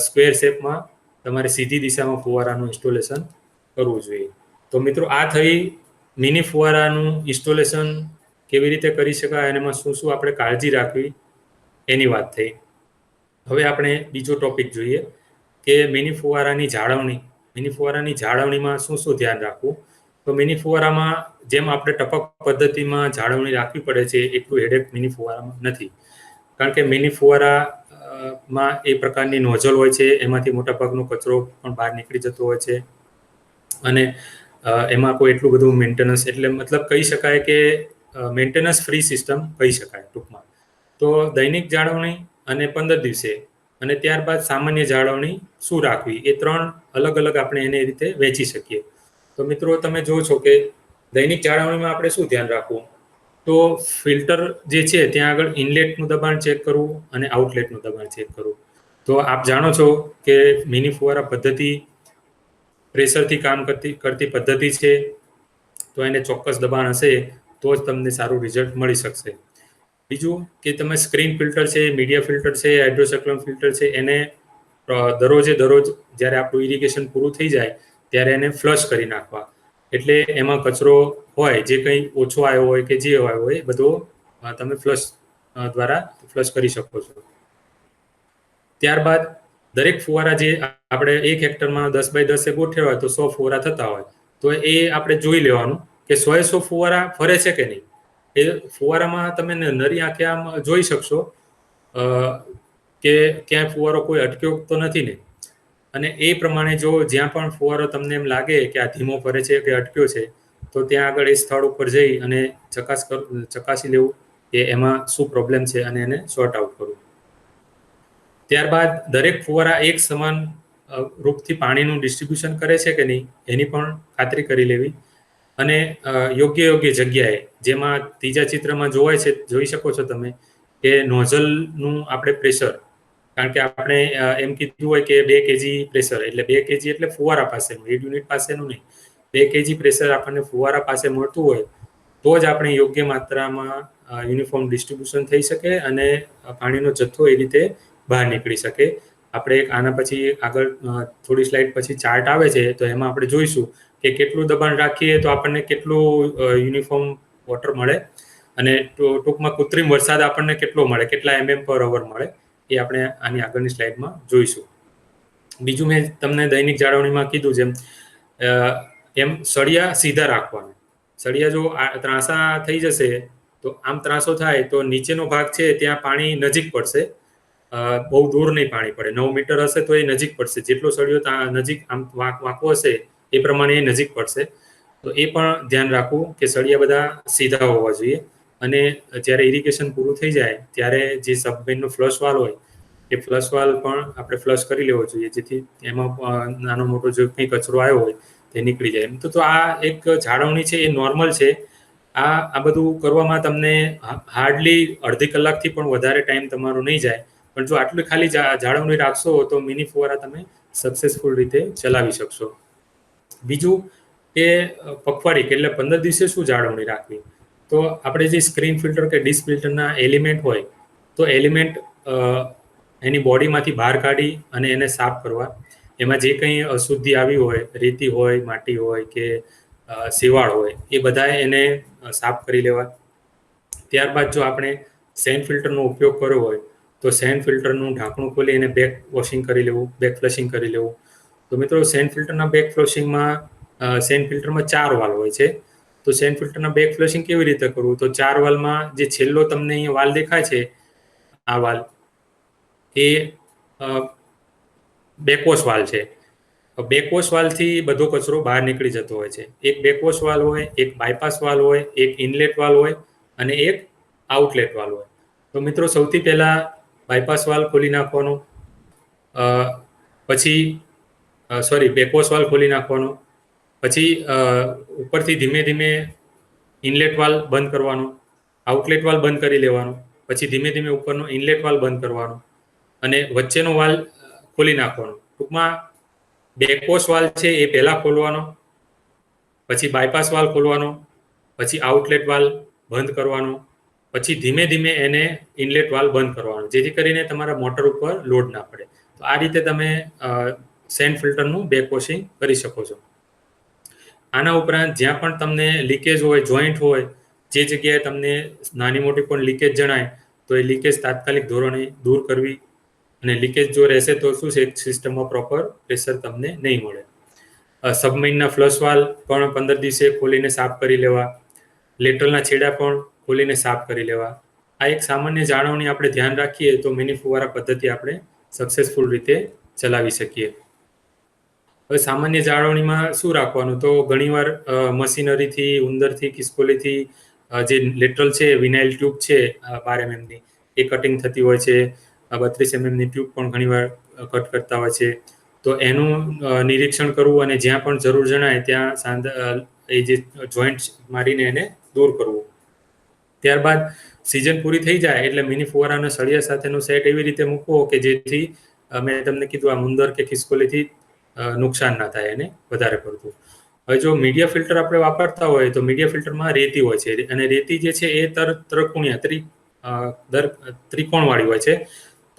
Speaker 2: સ્ક્વેર શેપમાં તમારે સીધી દિશામાં ફુવારાનું ઇન્સ્ટોલેશન કરવું જોઈએ. તો મિત્રો આ થઈ મિની ફુવારાનું ઇન્સ્ટોલેશન કેવી રીતે કરી શકાય અને એમાં શું શું આપણે કાળજી રાખવી એની વાત થઈ. હવે આપણે બીજો ટોપિક જોઈએ કે મિની ફુવારાની જાળવણીમાં શું શું ધ્યાન રાખવું. તો મિની ફુવારામાં જેમ આપણે ટપક પદ્ધતિમાં જાળવણી રાખવી પડે છે એટલું હેડેક મિની ફુવારામાં નથી. કારણ કે મિની ફુવારામાં એ પ્રકારની નોઝલ હોય છે, એમાંથી મોટાભાગનો કચરો પણ બહાર નીકળી જતો હોય છે અને એમાં કોઈ એટલું બધું મેન્ટેનન્સ, એટલે મતલબ કહી શકાય કે મેન્ટેનન્સ ફ્રી સિસ્ટમ કહી શકાય ટૂંકમાં. તો દૈનિક જાળવણી અને 15 દિવસે અને ત્યારબાદ સામાન્ય જાળવણી શું રાખવી, એ 3 અલગ અલગ આપણે એને એ રીતે વહેંચી શકીએ. તો મિત્રો તમે જો છો કે દૈનિક જાળવણીમાં આપણે શું ધ્યાન રાખવું, તો ફિલ્ટર જે છે ત્યાં આગળ ઇનલેટનું દબાણ ચેક કરવું અને આઉટલેટનું દબાણ ચેક કરવું. તો આપ જાણો છો કે મિની ફુવારા પદ્ધતિ પ્રેશરથી કામ કરતી પદ્ધતિ છે, તો એને ચોક્કસ દબાણ હશે તો જ તમને સારું રિઝલ્ટ મળી શકશે. બીજું કે તમે સ્ક્રીન ફિલ્ટર છે, મીડિયા ફિલ્ટર છે, હાઇડ્રોસાયક્લોન ફિલ્ટર છે, એને દરરોજ જ્યારે આપણું ઇરિગેશન પૂરું થઈ જાય ત્યારે એને ફ્લશ કરી નાખવા. એટલે એમાં કચરો હોય જે કંઈ ઓછો આવ્યો હોય કે જે આવ્યો હોય એ બધો તમે ફ્લશ દ્વારા ફ્લશ કરી શકો છો. ત્યારબાદ દરેક ફુવારા જે આપણે 1 હેક્ટરમાં 10 બાય 10 ગોઠવ્યા હોય તો 100 ફુવારા થતા હોય, તો એ આપણે જોઈ લેવાનું કે 100 ફુવારા ફરે છે કે નહીં. એ ફુવારામાં તમે નરી આંખે આમ જોઈ શકશો કે ક્યાંય ફુવારો કોઈ અટક્યો તો નથી ને. અને એ પ્રમાણે જો જ્યાં પણ ફુવારો તમને એમ લાગે કે આ ધીમો ફરે છે કે અટક્યો છે, તો ત્યાં આગળ એ સ્થળ ઉપર જઈ અને ચકાસી લેવું કે એમાં શું પ્રોબ્લેમ છે અને એને સોર્ટ આઉટ કરવું. ત્યારબાદ દરેક ફુવારા એક સમાન રૂપથી પાણીનું ડિસ્ટ્રીબ્યુશન કરે છે કે નહીં એની પણ ખાતરી કરી લેવી. અને યોગ્ય જગ્યાએ, જેમાં ત્રીજા ચિત્રમાં જોઈ શકો છો તમે કે નોઝલનું આપણે પ્રેશર, કારણ કે આપણે એમ કીધું હોય કે 2 kg પ્રેશર, એટલે 2 kg એટલે ફુવારા પાસેનું, હેડ યુનિટ પાસેનું નહીં. 2 kg પ્રેશર આપણને ફુવારા પાસે મળતું હોય તો જ આપણે યોગ્ય માત્રામાં યુનિફોર્મ ડિસ્ટ્રીબ્યુશન થઈ શકે અને પાણીનો જથ્થો એ રીતે બહાર નીકળી શકે. આપણે આના પછી આગળ થોડી સ્લાઇડ પછી ચાર્ટ આવે છે તો એમાં આપણે જોઈશું કે કેટલું દબાણ રાખીએ તો આપણને કેટલું યુનિફોર્મ વોટર મળે અને ટૂંકમાં કૃત્રિમ વરસાદ આપણને કેટલો મળે, કેટલા mm/h મળે, એ આપણે આની આગળની સ્લાઇડમાં જોઈશું. બીજું મેં તમને દૈનિક જાળવણીમાં કીધું જેમ એમ સળિયા સીધા રાખવાના. સળિયા જો ત્રાંસા થઈ જશે તો આમ ત્રાંસો થાય તો નીચેનો ભાગ છે ત્યાં પાણી નજીક પડશે, બહુ દૂર નહીં પાણી પડે. 9 મીટર હશે તો એ નજીક પડશે, જેટલો સળિયો નજીક આમ વાંકો હશે એ પ્રમાણે એ નજીક પડશે. તો એ પણ ધ્યાન રાખવું કે સળિયા બધા સીધા હોવા જોઈએ. અને જ્યારે ઇરિગેશન પૂરું થઈ જાય ત્યારે જે સબમેઇનનો ફ્લશ વાલ્વ હોય એ ફ્લશ વાલ્વ પણ આપણે ફ્લશ કરી લેવો જોઈએ, જેથી એમાં નાનો મોટો જો કંઈ કચરો આવ્યો હોય તે નીકળી જાય. તો આ એક જાળવણી છે, એ નોર્મલ છે. આ બધું કરવામાં તમને હાર્ડલી અડધી કલાકથી પણ વધારે ટાઈમ તમારો નહીં જાય. પણ જો આટલું ખાલી જાળવણી રાખશો તો મિની ફુવારા તમે સક્સેસફુલ રીતે ચલાવી શકશો. બીજું કે પખવાડિયું એટલે 15 દિવસે શું જાળવણી રાખવી. તો આપણે જે સ્ક્રીન ફિલ્ટર કે ડિશ ફિલ્ટરના એલિમેન્ટ હોય તો એલિમેન્ટ એની બોડીમાંથી બહાર કાઢી અને એને સાફ કરવા. એમાં જે કંઈ અશુદ્ધિ આવી હોય, રેતી હોય, માટી હોય કે સેવાળ હોય, એ બધા એને સાફ કરી લેવા. ત્યારબાદ જો આપણે સેન્ડ ફિલ્ટરનો ઉપયોગ કર્યો હોય તો સેન્ડ ફિલ્ટરનું ઢાંકણું ખોલી એને બેક વોશિંગ કરી લેવું, બેક ફ્લશિંગ કરી લેવું. તો મિત્રો સેન્ડ ફિલ્ટરના બેક ફ્લશિંગમાં સેન્ડ ફિલ્ટરમાં 4 વાલ્વ હોય છે. તો સેન્ડ ફિલ્ટરના બેક ફ્લશિંગ કેવી રીતે કરવું, તો 4 વાલ્વમાં જે છેલ્લો તમને અહીંયા વાલ્વ દેખાય છે, આ વાલ્વ એ બેકવોશ વાલ્વ છે. બેકવોશ વાલ્વથી બધો કચરો બહાર નીકળી જતો હોય છે. એક બેકવોશ વાલ્વ હોય, એક બાયપાસ વાલ્વ હોય, એક ઇનલેટ વાલ્વ હોય અને એક આઉટલેટ વાલ્વ હોય. તો મિત્રો સૌથી પહેલા બાયપાસ વાલ્વ ખોલી નાખવાનો, પછી બેકવોશ વાલ્વ ખોલી નાખવાનો, પછી ઉપરથી ધીમે ધીમે ઇનલેટ વાલ્વ બંધ કરવાનો, આઉટલેટ વાલ્વ બંધ કરી લેવાનો, પછી ધીમે ધીમે ઉપરનો ઇનલેટ વાલ્વ બંધ કરવાનો અને વચ્ચેનો વાલ્વ ખોલી નાખવાનો. ટૂંકમાં બેકવોશ વાલ્વ છે એ પહેલા ખોલવાનો, પછી બાયપાસ વાલ્વ ખોલવાનો, પછી આઉટલેટ વાલ્વ બંધ કરવાનો, પછી ધીમે ધીમે એને ઇનલેટ વાલ્વ બંધ કરવાનો, જેથી કરીને તમારા મોટર ઉપર લોડ ના પડે. તો આ રીતે તમે સેન્ડ ફિલ્ટરનું બેક વોશિંગ કરી શકો છો. આના ઉપરાંત જ્યાં પણ તમને લીકેજ હોય, જોઈન્ટ હોય, જે જગ્યાએ તમને નાની મોટી પણ લીકેજ જણાય તો એ લીકેજ તાત્કાલિક ધોરણે દૂર કરવી. અને લીકેજ જો રહેશે તો શું છે, સિસ્ટમમાં પ્રોપર પ્રેશર તમને નહીં મળે. સબમરીનના ફ્લશ વાલ્વ પણ 15 દિવસે ખોલીને સાફ કરી લેવા. લેટરલના છેડા પણ ખોલીને સાફ કરી લેવા. આ એક સામાન્ય જાળવણી આપણે ધ્યાન રાખીએ તો મિની ફુવારા પદ્ધતિ આપણે સક્સેસફુલ રીતે ચલાવી શકીએ. હવે સામાન્ય જાળવણીમાં શું રાખવાનું, તો ઘણીવાર મશીનરીથી, ઉંદરથી, ખિસકોલીથી જે લેટરલ છે, વિનાઇલ ટ્યુબ છે 12 mmની, એ કટિંગ થતી હોય છે. 32 mmની ટ્યુબ પણ ઘણીવાર કટ કરતા હોય છે. તો એનું નિરીક્ષણ કરવું અને જ્યાં પણ જરૂર જણાય ત્યાં એ જે જોઈન્ટ મારીને એને દૂર કરવું. ત્યારબાદ સિઝન પૂરી થઈ જાય એટલે મિની ફુવારાના સળિયા સાથેનો સેટ એવી રીતે મૂકવો કે જેથી મેં તમને કીધું આ ઉંદર કે ખિસકોલીથી નુકસાન ના થાય એને વધારે પડતું. હવે જો મીડિયા ફિલ્ટર આપણે વાપરતા હોય તો મીડિયા ફિલ્ટરમાં રેતી હોય છે, અને રેતી જે છે એ ત્રિકોણવાળી હોય છે.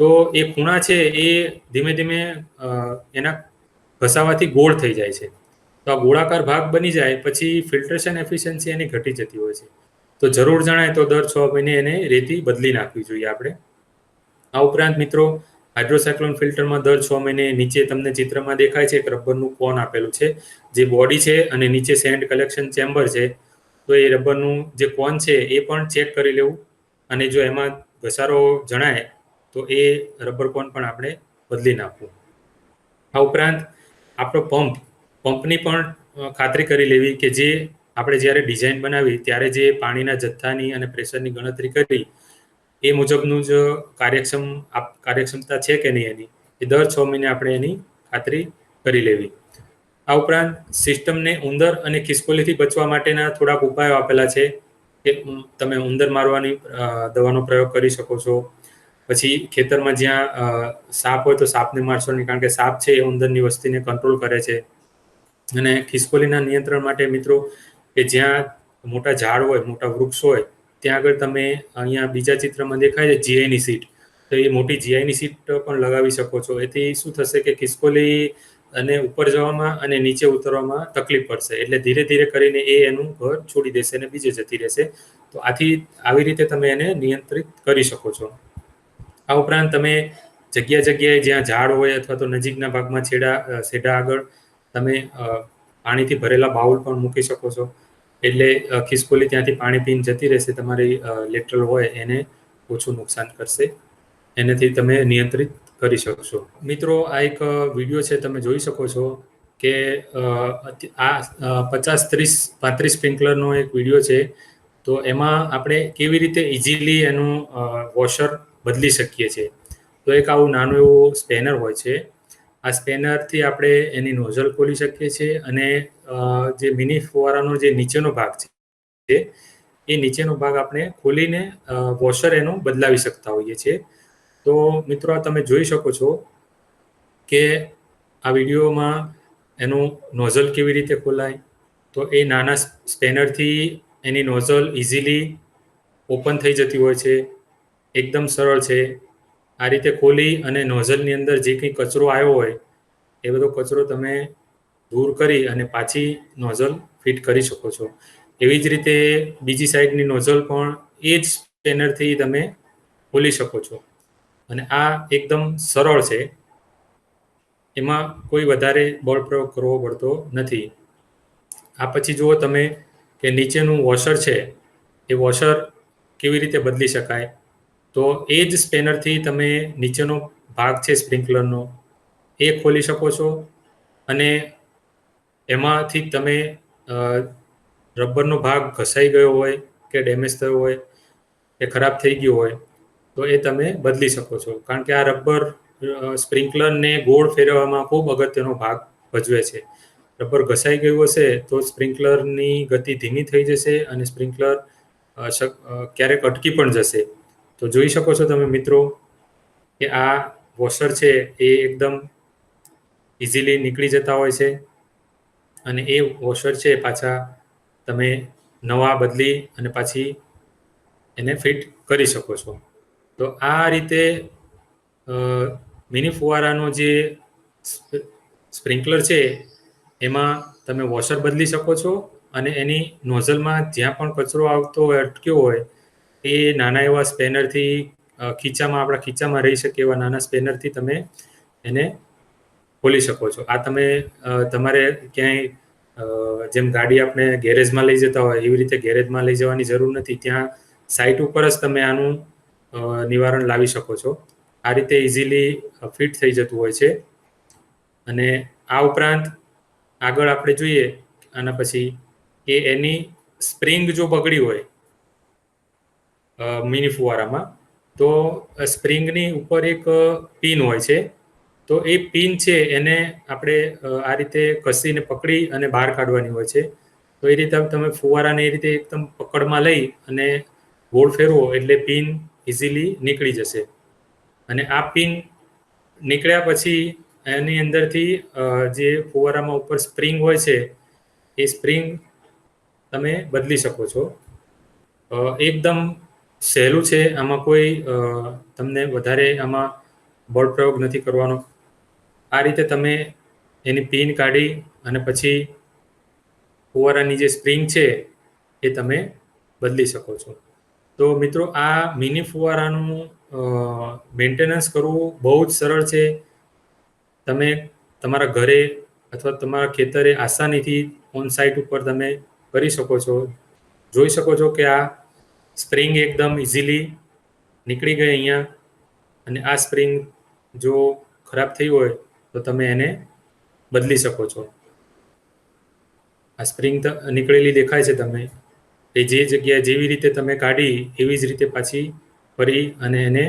Speaker 2: તો એ ખૂણા છે એ ધીમે ધીમે એના ઘસાવાથી ગોળ થઈ જાય છે. તો આ ગોળાકાર ભાગ બની જાય પછી ફિલ્ટ્રેશન એફિશિયન્સી એની ઘટી જતી હોય છે. તો જરૂર જણાય તો દર 6 મહિને એને રેતી બદલી નાખવી જોઈએ આપણે. આ ઉપરાંત મિત્રો, હાઇડ્રોસાયક્લોન ફિલ્ટરમાં દર 6 મહિને નીચે તમને ચિત્રમાં દેખાય છે એક રબરનું કોન આપેલું છે, જે બોડી છે અને નીચે સેન્ડ કલેક્શન ચેમ્બર છે. તો એ રબરનું જે કોન છે એ પણ ચેક કરી લેવું, અને જો એમાં ઘસારો જણાય તો એ રબર કોન પણ આપણે બદલી નાખવું. આ ઉપરાંત આપણો પંપની પણ ખાતરી કરી લેવી કે જે આપણે જ્યારે ડિઝાઇન બનાવી ત્યારે જે પાણીના જથ્થાની અને પ્રેશરની ગણતરી કરી એ મુજબનું જ કાર્યક્ષમતા છે કે નહીં એની, એ દર 6 મહિને આપણે એની ખાતરી કરી લેવી. આ ઉપરાંત સિસ્ટમને ઉંદર અને ખિસકોલીથી બચવા માટેના થોડાક ઉપાયો આપેલા છે કે તમે ઉંદર મારવાની દવાનો પ્રયોગ કરી શકો છો. પછી ખેતરમાં જ્યાં સાપ હોય તો સાપને મારશો નહીં, કારણ કે સાપ છે એ ઉંદરની વસ્તીને કંટ્રોલ કરે છે. અને ખિસકોલીના નિયંત્રણ માટે મિત્રો, કે જ્યાં મોટા ઝાડ હોય, મોટા વૃક્ષ હોય, ત્યાં આગળ તમે અહીંયા બીજા ચિત્રમાં દેખાય છે જીઆઈની સીટ, તો એ મોટી જીઆઈની સીટ પણ લગાવી શકો છો. એથી શું થશે કે ખિસકોલી અને ઉપર જવામાં અને નીચે ઉતરવામાં તકલીફ પડશે, એટલે ધીરે ધીરે કરીને એ એનું ઘર છોડી દેશે અને બીજે જતી રહેશે. તો આવી રીતે તમે એને નિયંત્રિત કરી શકો છો. આ ઉપરાંત તમે જગ્યાએ જ્યાં ઝાડ હોય અથવા તો નજીકના ભાગમાં છેડા આગળ તમે પાણીથી ભરેલા બાઉલ પણ મૂકી શકો છો, એટલે ખિસકોલી ત્યાંથી પાણી પીને જતી રહેશે. તમારી લેટરલ હોય એને ઓછું નુકસાન કરશે, એનાથી તમે નિયંત્રિત કરી શકશો. મિત્રો, આ એક વિડીયો છે, તમે જોઈ શકો છો કે આ 50-30-35 સ્પ્રિંકલરનો એક વિડીયો છે. તો એમાં આપણે કેવી રીતે ઇઝીલી એનું વોશર બદલી શકીએ છીએ. તો એક આવું નાનું એવું સ્પેનર હોય છે. આ સ્પેનરથી આપણે એની નોઝલ ખોલી શકીએ છીએ, અને જે મિની ફુવારાનો જે નીચેનો ભાગ છે એ નીચેનો ભાગ આપણે ખોલીને વોશર એનું બદલાવી શકતા હોઈએ છીએ. તો મિત્રો, તમે જોઈ શકો છો કે આ વિડીયોમાં એનું નોઝલ કેવી રીતે ખોલાય. તો એ નાના સ્પેનરથી એની નોઝલ ઇઝીલી ઓપન થઈ જતી હોય છે. એકદમ સરળ છે. આ રીતે ખોલી અને નોઝલની અંદર જે કંઈ કચરો આવ્યો હોય એ બધો કચરો તમે દૂર કરી અને પાછી નોઝલ ફિટ કરી શકો છો. એવી જ રીતે બીજી સાઈડની નોઝલ પણ એ જ સ્પેનરથી તમે ખોલી શકો છો. અને આ એકદમ સરળ છે, એમાં કોઈ વધારે બળ પ્રયોગ કરવો પડતો નથી. આ પછી જુઓ તમે કે નીચેનું વોશર છે, એ વોશર કેવી રીતે બદલી શકાય. તો એ જ સ્પેનરથી તમે નીચેનો ભાગ છે સ્પ્રિંકલરનો એ ખોલી શકો છો, અને એમાંથી તમે રબરનો ભાગ ઘસાઈ ગયો હોય કે ડેમેજ થયો હોય કે ખરાબ થઈ ગયો હોય તો એ તમે બદલી શકો છો. કારણ કે આ રબર સ્પ્રિંકલરને ગોળ ફેરવવામાં ખૂબ અગત્યનો ભાગ ભજવે છે. રબર ઘસાઈ ગયું હશે તો સ્પ્રિંકલરની ગતિ ધીમી થઈ જશે અને સ્પ્રિંકલર ક્યારેક અટકી પણ જશે. તો જોઈ શકો છો તમે મિત્રો કે આ વોશર છે એ એકદમ ઇઝીલી નીકળી જતા હોય છે, અને એ વોશર છે પાછા તમે નવા બદલી અને પાછી એને ફિટ કરી શકો છો. તો આ રીતે મિની ફુવારાનો જે સ્પ્રિંકલર છે એમાં તમે વોશર બદલી શકો છો, અને એની નોઝલમાં જ્યાં પણ કચરો આવતો હોય, અટક્યો હોય, એ નાના એવા સ્પેનરથી ખીચામાં આપણા ખીચામાં રહી શકે એવા નાના સ્પેનરથી તમે એને ખોલી શકો છો. આ તમે તમારે ક્યાંય જેમ ગાડી આપણે ગેરેજમાં લઈ જતા હોય એવી રીતે ગેરેજમાં લઈ જવાની જરૂર નથી. ત્યાં સાઇટ ઉપર જ તમે આનું નિવારણ લાવી શકો છો. આ રીતે ઇઝીલી ફિટ થઈ જતું હોય છે. અને આ ઉપરાંત આગળ આપણે જોઈએ આના પછી કે એની સ્પ્રિંગ જો બગડી હોય મિની ફુવારામાં, તો સ્પ્રિંગની ઉપર એક પિન હોય છે. તો એ પિન છે એને આપણે આ રીતે કસીને પકડી અને બહાર કાઢવાની હોય છે. તો એ રીતે તમે ફુવારાને એ રીતે એકદમ પકડમાં લઈ અને ગોળ ફેરવો એટલે પિન ઇઝીલી નીકળી જશે. અને આ પિન નીકળ્યા પછી એની અંદરથી જે ફુવારામાં ઉપર સ્પ્રિંગ હોય છે એ સ્પ્રિંગ તમે બદલી શકો છો. એકદમ સહેલું છે, આમાં કોઈ તમને વધારે આમાં બળ પ્રયોગ નથી કરવાનો. આ રીતે તમે એની પિન કાઢી અને પછી ફુવારાની જે સ્પ્રિંગ છે એ તમે બદલી શકો છો. તો મિત્રો આ મિની ફુવારાનું મેન્ટેનન્સ કરવું બહુ જ સરળ છે. તમે તમારા ઘરે અથવા તમારા ખેતરે આસાનીથી ઓન સાઇટ ઉપર તમે કરી શકો છો. જોઈ શકો છો કે આ સ્પ્રિંગ એકદમ ઇઝીલી નીકળી ગઈ અહીંયા. અને આ સ્પ્રિંગ જો ખરાબ થઈ હોય તો તમે એને બદલી શકો છો. આ સ્પ્રિંગ નીકળેલી દેખાય છે તમે, એ જે જગ્યાએ જેવી રીતે તમે કાઢી એવી જ રીતે પાછી ફરી અને એને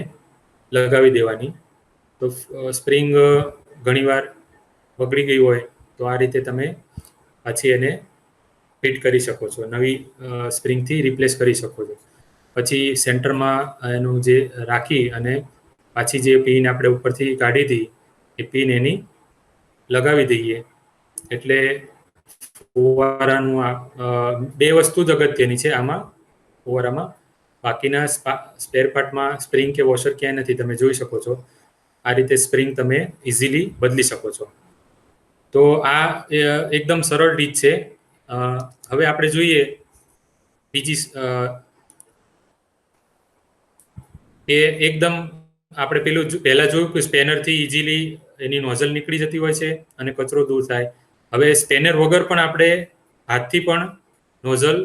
Speaker 2: લગાવી દેવાની. તો સ્પ્રિંગ ઘણીવાર બગડી ગઈ હોય તો આ રીતે તમે પાછી એને ફિટ કરી શકો છો, નવી સ્પ્રિંગથી રિપ્લેસ કરી શકો છો. પછી સેન્ટરમાં એનું જે રાખી અને પાછી જે પિન આપણે ઉપરથી કાઢી હતી એ પિન એની લગાવી દઈએ એટલે ફુવારાનું બે વસ્તુ જ અગત્યની છે આમાં ફુવારામાં. બાકીના સ્પેર પાર્ટમાં સ્પ્રિંગ કે વોશર ક્યાંય નથી, તમે જોઈ શકો છો. આ રીતે સ્પ્રિંગ તમે ઇઝીલી બદલી શકો છો. તો આ એકદમ સરળ રીત છે. હવે આપણે જોઈએ બીજી એ એકદમ આપણે પહેલા જોયું કે સ્પેનરથી ઇઝીલી એની નોઝલ નીકળી જતી હોય છે અને કચરો દૂર થાય. હવે સ્પેનર વગર પણ આપણે હાથથી પણ નોઝલ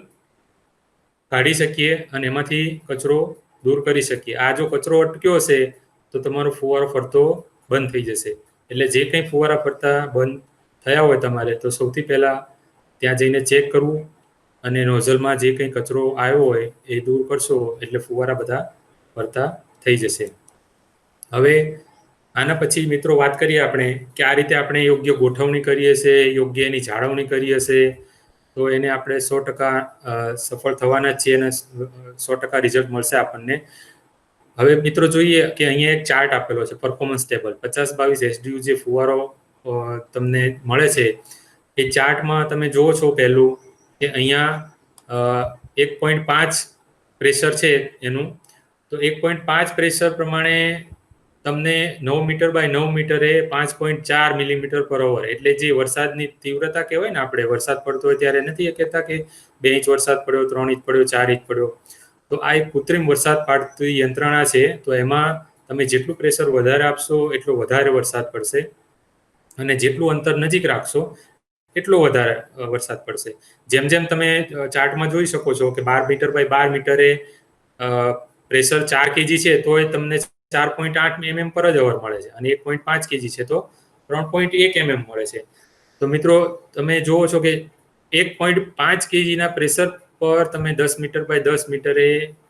Speaker 2: કાઢી શકીએ અને એમાંથી કચરો દૂર કરી શકીએ. આ જો કચરો અટક્યો હશે તો તમારો ફુવારો ફરતો બંધ થઈ જશે. એટલે જે કંઈ ફુવારા ફરતા બંધ થયા હોય તમારે તો સૌથી પહેલાં ત્યાં જઈને ચેક કરવું અને નોઝલમાં જે કંઈ કચરો આવ્યો હોય એ દૂર કરશો એટલે ફુવારા બધા ફરતા થઈ જશે. હવે આના પછી મિત્રો વાત કરીએ આપણે કે આ રીતે આપણે યોગ્ય ગોઠવણી કરી હશે, યોગ્ય એની જાળવણી કરી હશે તો એને આપણે 100% સફળ થવાના જ છીએ અને 100% રિઝલ્ટ મળશે આપણને. હવે મિત્રો જોઈએ કે અહીંયા એક ચાર્ટ આપેલો છે પરફોર્મન્સ ટેબલ. 50-22 SDU જે ફુવારો તમને મળે છે એ ચાર્ટમાં તમે જુઓ છો પહેલું કે અહીંયા 1.5 પ્રેશર છે એનું. તો 1.5 પ્રેશર પ્રમાણે તમને 9 મીટર બાય 9 મીટરે 5.4 મિલીમીટર પર અવર, એટલે જે વરસાદની તીવ્રતા કહેવાય ને, આપણે વરસાદ પડતો હોય ત્યારે નથી કહેતા કે 2 ઇંચ વરસાદ પડ્યો, 3 ઇંચ પડ્યો, 4 ઇંચ પડ્યો. તો આ એક કૃત્રિમ વરસાદ પાડતી યંત્રણા છે. તો એમાં તમે જેટલું પ્રેશર વધારે આપશો એટલો વધારે વરસાદ પડશે અને જેટલું અંતર નજીક રાખશો એટલો વધારે વરસાદ પડશે. જેમ જેમ તમે ચાર્ટમાં જોઈ શકો છો કે 12 મીટર બાય 12 મીટરે પ્રેશર 4 kg છે તો એ તમને 4.8 mm પર જ અવર મળે છે અને 1.5 kg છે તો 3.1 mm મળે છે. તો મિત્રો તમે જુઓ છો કે 1.5 kg ના પ્રેશર પર તમે 10 મીટર બાય 10 મીટરે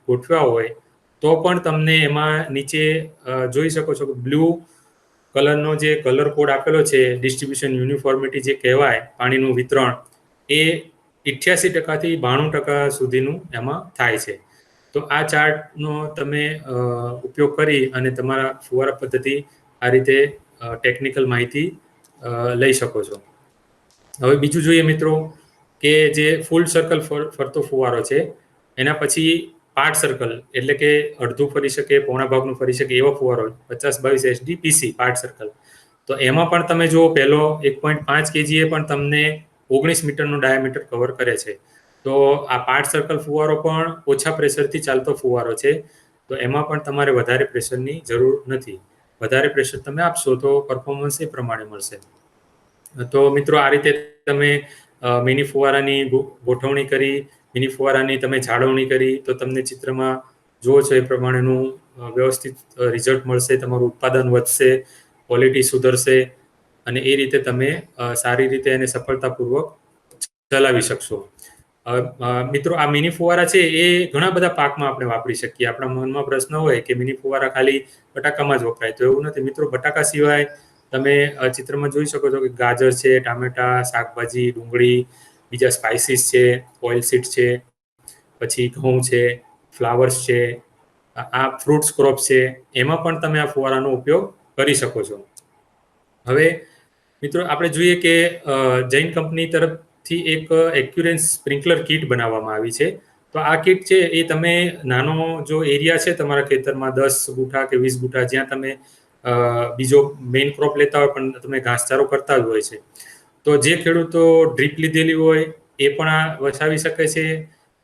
Speaker 2: ગોઠવ્યા હોય તો પણ તમને એમાં નીચે જોઈ શકો છો કે બ્લુ કલરનો જે કલર કોડ આપેલો છે, ડિસ્ટ્રીબ્યુશન યુનિફોર્મિટી જે કહેવાય, પાણીનું વિતરણ, એ 88% થી 92% સુધીનું એમાં થાય છે. તો આ ચાર્ટનો તમે ઉપયોગ કરી અને તમારા ફુવારા પદ્ધતિ આ રીતે ટેકનિકલ માહિતી લઈ શકો છો. હવે બીજું જોઈએ મિત્રો કે જે ફૂલ સર્કલ ફરતો ફુવારો છે એના પછી પાર્ટ સર્કલ, એટલે કે અડધું ફરી શકે, પોણા ભાગનું ફરી શકે એવો ફુવારો 50-22 SD PC પાર્ટ સર્કલ. તો એમાં પણ તમે જુઓ પહેલો 1.5 kg એ પણ તમને 19 મીટરનું ડાયામીટર કવર કરે છે. તો આ પાર્ટ સર્કલ ફુવારો પણ ઓછા પ્રેશરથી ચાલતો ફુવારો છે. તો તો એમાં પણ તમારે વધારે પ્રેશરની જરૂર નથી. વધારે પ્રેશર તમે આપશો તો પરફોર્મન્સ એ પ્રમાણે મળશે. તો મિત્રો આ રીતે તમે મિની ફુવારાની ગોઠવણી કરી, મિની ફુવારાની તમે જાળવણી કરી, તો તમને ચિત્રમાં જુઓ છો એ પ્રમાણેનું વ્યવસ્થિત રિઝલ્ટ મળશે. તમારું ઉત્પાદન વધશે, ક્વોલિટી સુધરશે અને એ રીતે તમે સારી રીતે એને સફળતાપૂર્વક ચલાવી શકશો. મિત્રો, આ મિની ફુવારા છે એ ઘણા બધા પાકમાં આપણે વાપરી શકીએ. આપણા મનમાં પ્રશ્ન હોય કે મિની ફુવારા ખાલી બટાકામાં જ વપરાય, તો એવું નથી મિત્રો. બટાકા સિવાય તમે ચિત્રમાં જોઈ શકો છો કે ગાજર છે, ટામેટા, શાકભાજી, ડુંગળી, બીજા સ્પાઇસીસ છે, ઓઇલ સીડ છે, પછી ઘઉં છે, ફ્લાવર્સ છે, આ ફ્રૂટ્સ ક્રોપ છે, એમાં પણ તમે આ ફુવારાનો ઉપયોગ કરી શકો છો. હવે મિત્રો, આપણે જોઈએ કે જૈન કંપની તરફથી એક એક્યુરેન્સ સ્પ્રિંકલર કિટ બનાવવામાં આવી છે. તો આ કિટ છે એ તમે નાનો જો એરિયા છે તમારા ખેતરમાં, 10 ગુઠા કે 20 ગુઠા, જ્યાં તમે બીજો મેઇન ક્રોપ લેતા હોય પણ તમે ઘાસચારો કરતા જ હોય છે, તો જે ખેડૂતો ડ્રીપ લીધેલી હોય એ પણ આ વસાવી શકે છે.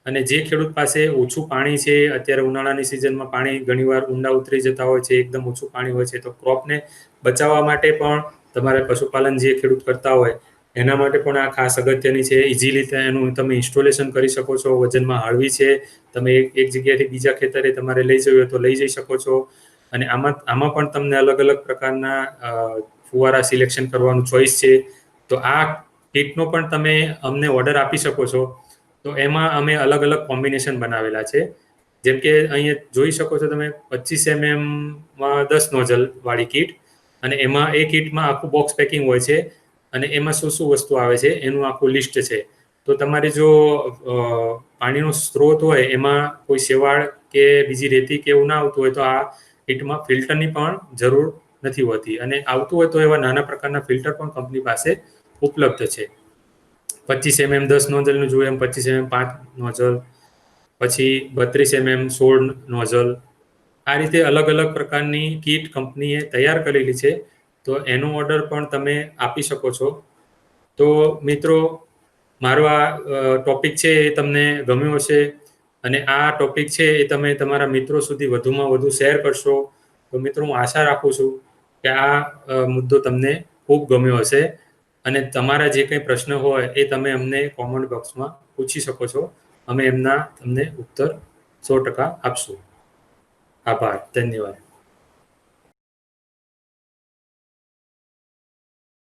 Speaker 2: અને જે ખેડૂત પાસે ઓછું પાણી છે, અત્યારે ઉનાળાની સિઝનમાં પાણી ઘણીવાર ઊંડા ઉતરી જતા હોય છે, એકદમ ઓછું પાણી હોય છે, તો ક્રોપને બચાવવા માટે પણ તમારે પશુપાલન જે ખેડૂત કરતા હોય એના માટે પણ આ ખાસ અગત્યની છે. ઇઝીલી એનું તમે ઇન્સ્ટોલેશન કરી શકો છો. વજનમાં હળવી છે, તમે એક જગ્યાએથી બીજા ખેતરે તમારે લઈ જવી હોય તો લઈ જઈ શકો છો. અને આમાં પણ તમને અલગ અલગ પ્રકારના ફુવારા સિલેક્શન કરવાનું ચોઈસ છે. તો આ કિટનો પણ તમે અમને ઓર્ડર આપી શકો છો. તો એમાં અમે અલગ અલગ કોમ્બિનેશન બનાવેલા છે. જેમ કે અહીંયા જોઈ શકો છો તમે 25 માં 10 નોઝલ વાળી કિટ, અને એમાં એ કિટમાં આખું બોક્સ પેકિંગ હોય છે અને એમાં શું શું વસ્તુ આવે છે એનું આખું લિસ્ટ છે. તો તમારે જો પાણીનો સ્ત્રોત હોય એમાં કોઈ શેવાળ કે બીજી રેતી કે એવું ના આવતું હોય તો આ કિટમાં ફિલ્ટરની પણ જરૂર નથી હોતી. અને આવતું હોય તો એવા નાના પ્રકારના ફિલ્ટર પણ કંપની પાસે ઉપલબ્ધ છે. 25 10 નોઝલનું જોઈએ, એમ 25 5 નોઝલ, પછી 32 16 નોઝલ. આ રીતે અલગ અલગ પ્રકારની કીટ કંપનીએ તૈયાર કરેલી છે. તો એનો ઓર્ડર પણ તમે આપી શકો છો. તો મિત્રો, મારો આ ટોપિક છે એ તમને ગમ્યો હશે, અને આ ટોપિક છે એ તમે તમારા મિત્રો સુધી વધુમાં વધુ શેર કરશો. તો મિત્રો, હું આશા રાખું છું કે આ મુદ્દો તમને ખૂબ ગમ્યો હશે. અને તમારા જે કંઈ પ્રશ્ન હોય એ તમે અમને કોમેન્ટ બોક્સમાં પૂછી શકો છો. અમે એમના તમને ઉત્તર 100% આપશું. આભાર. ધન્યવાદ.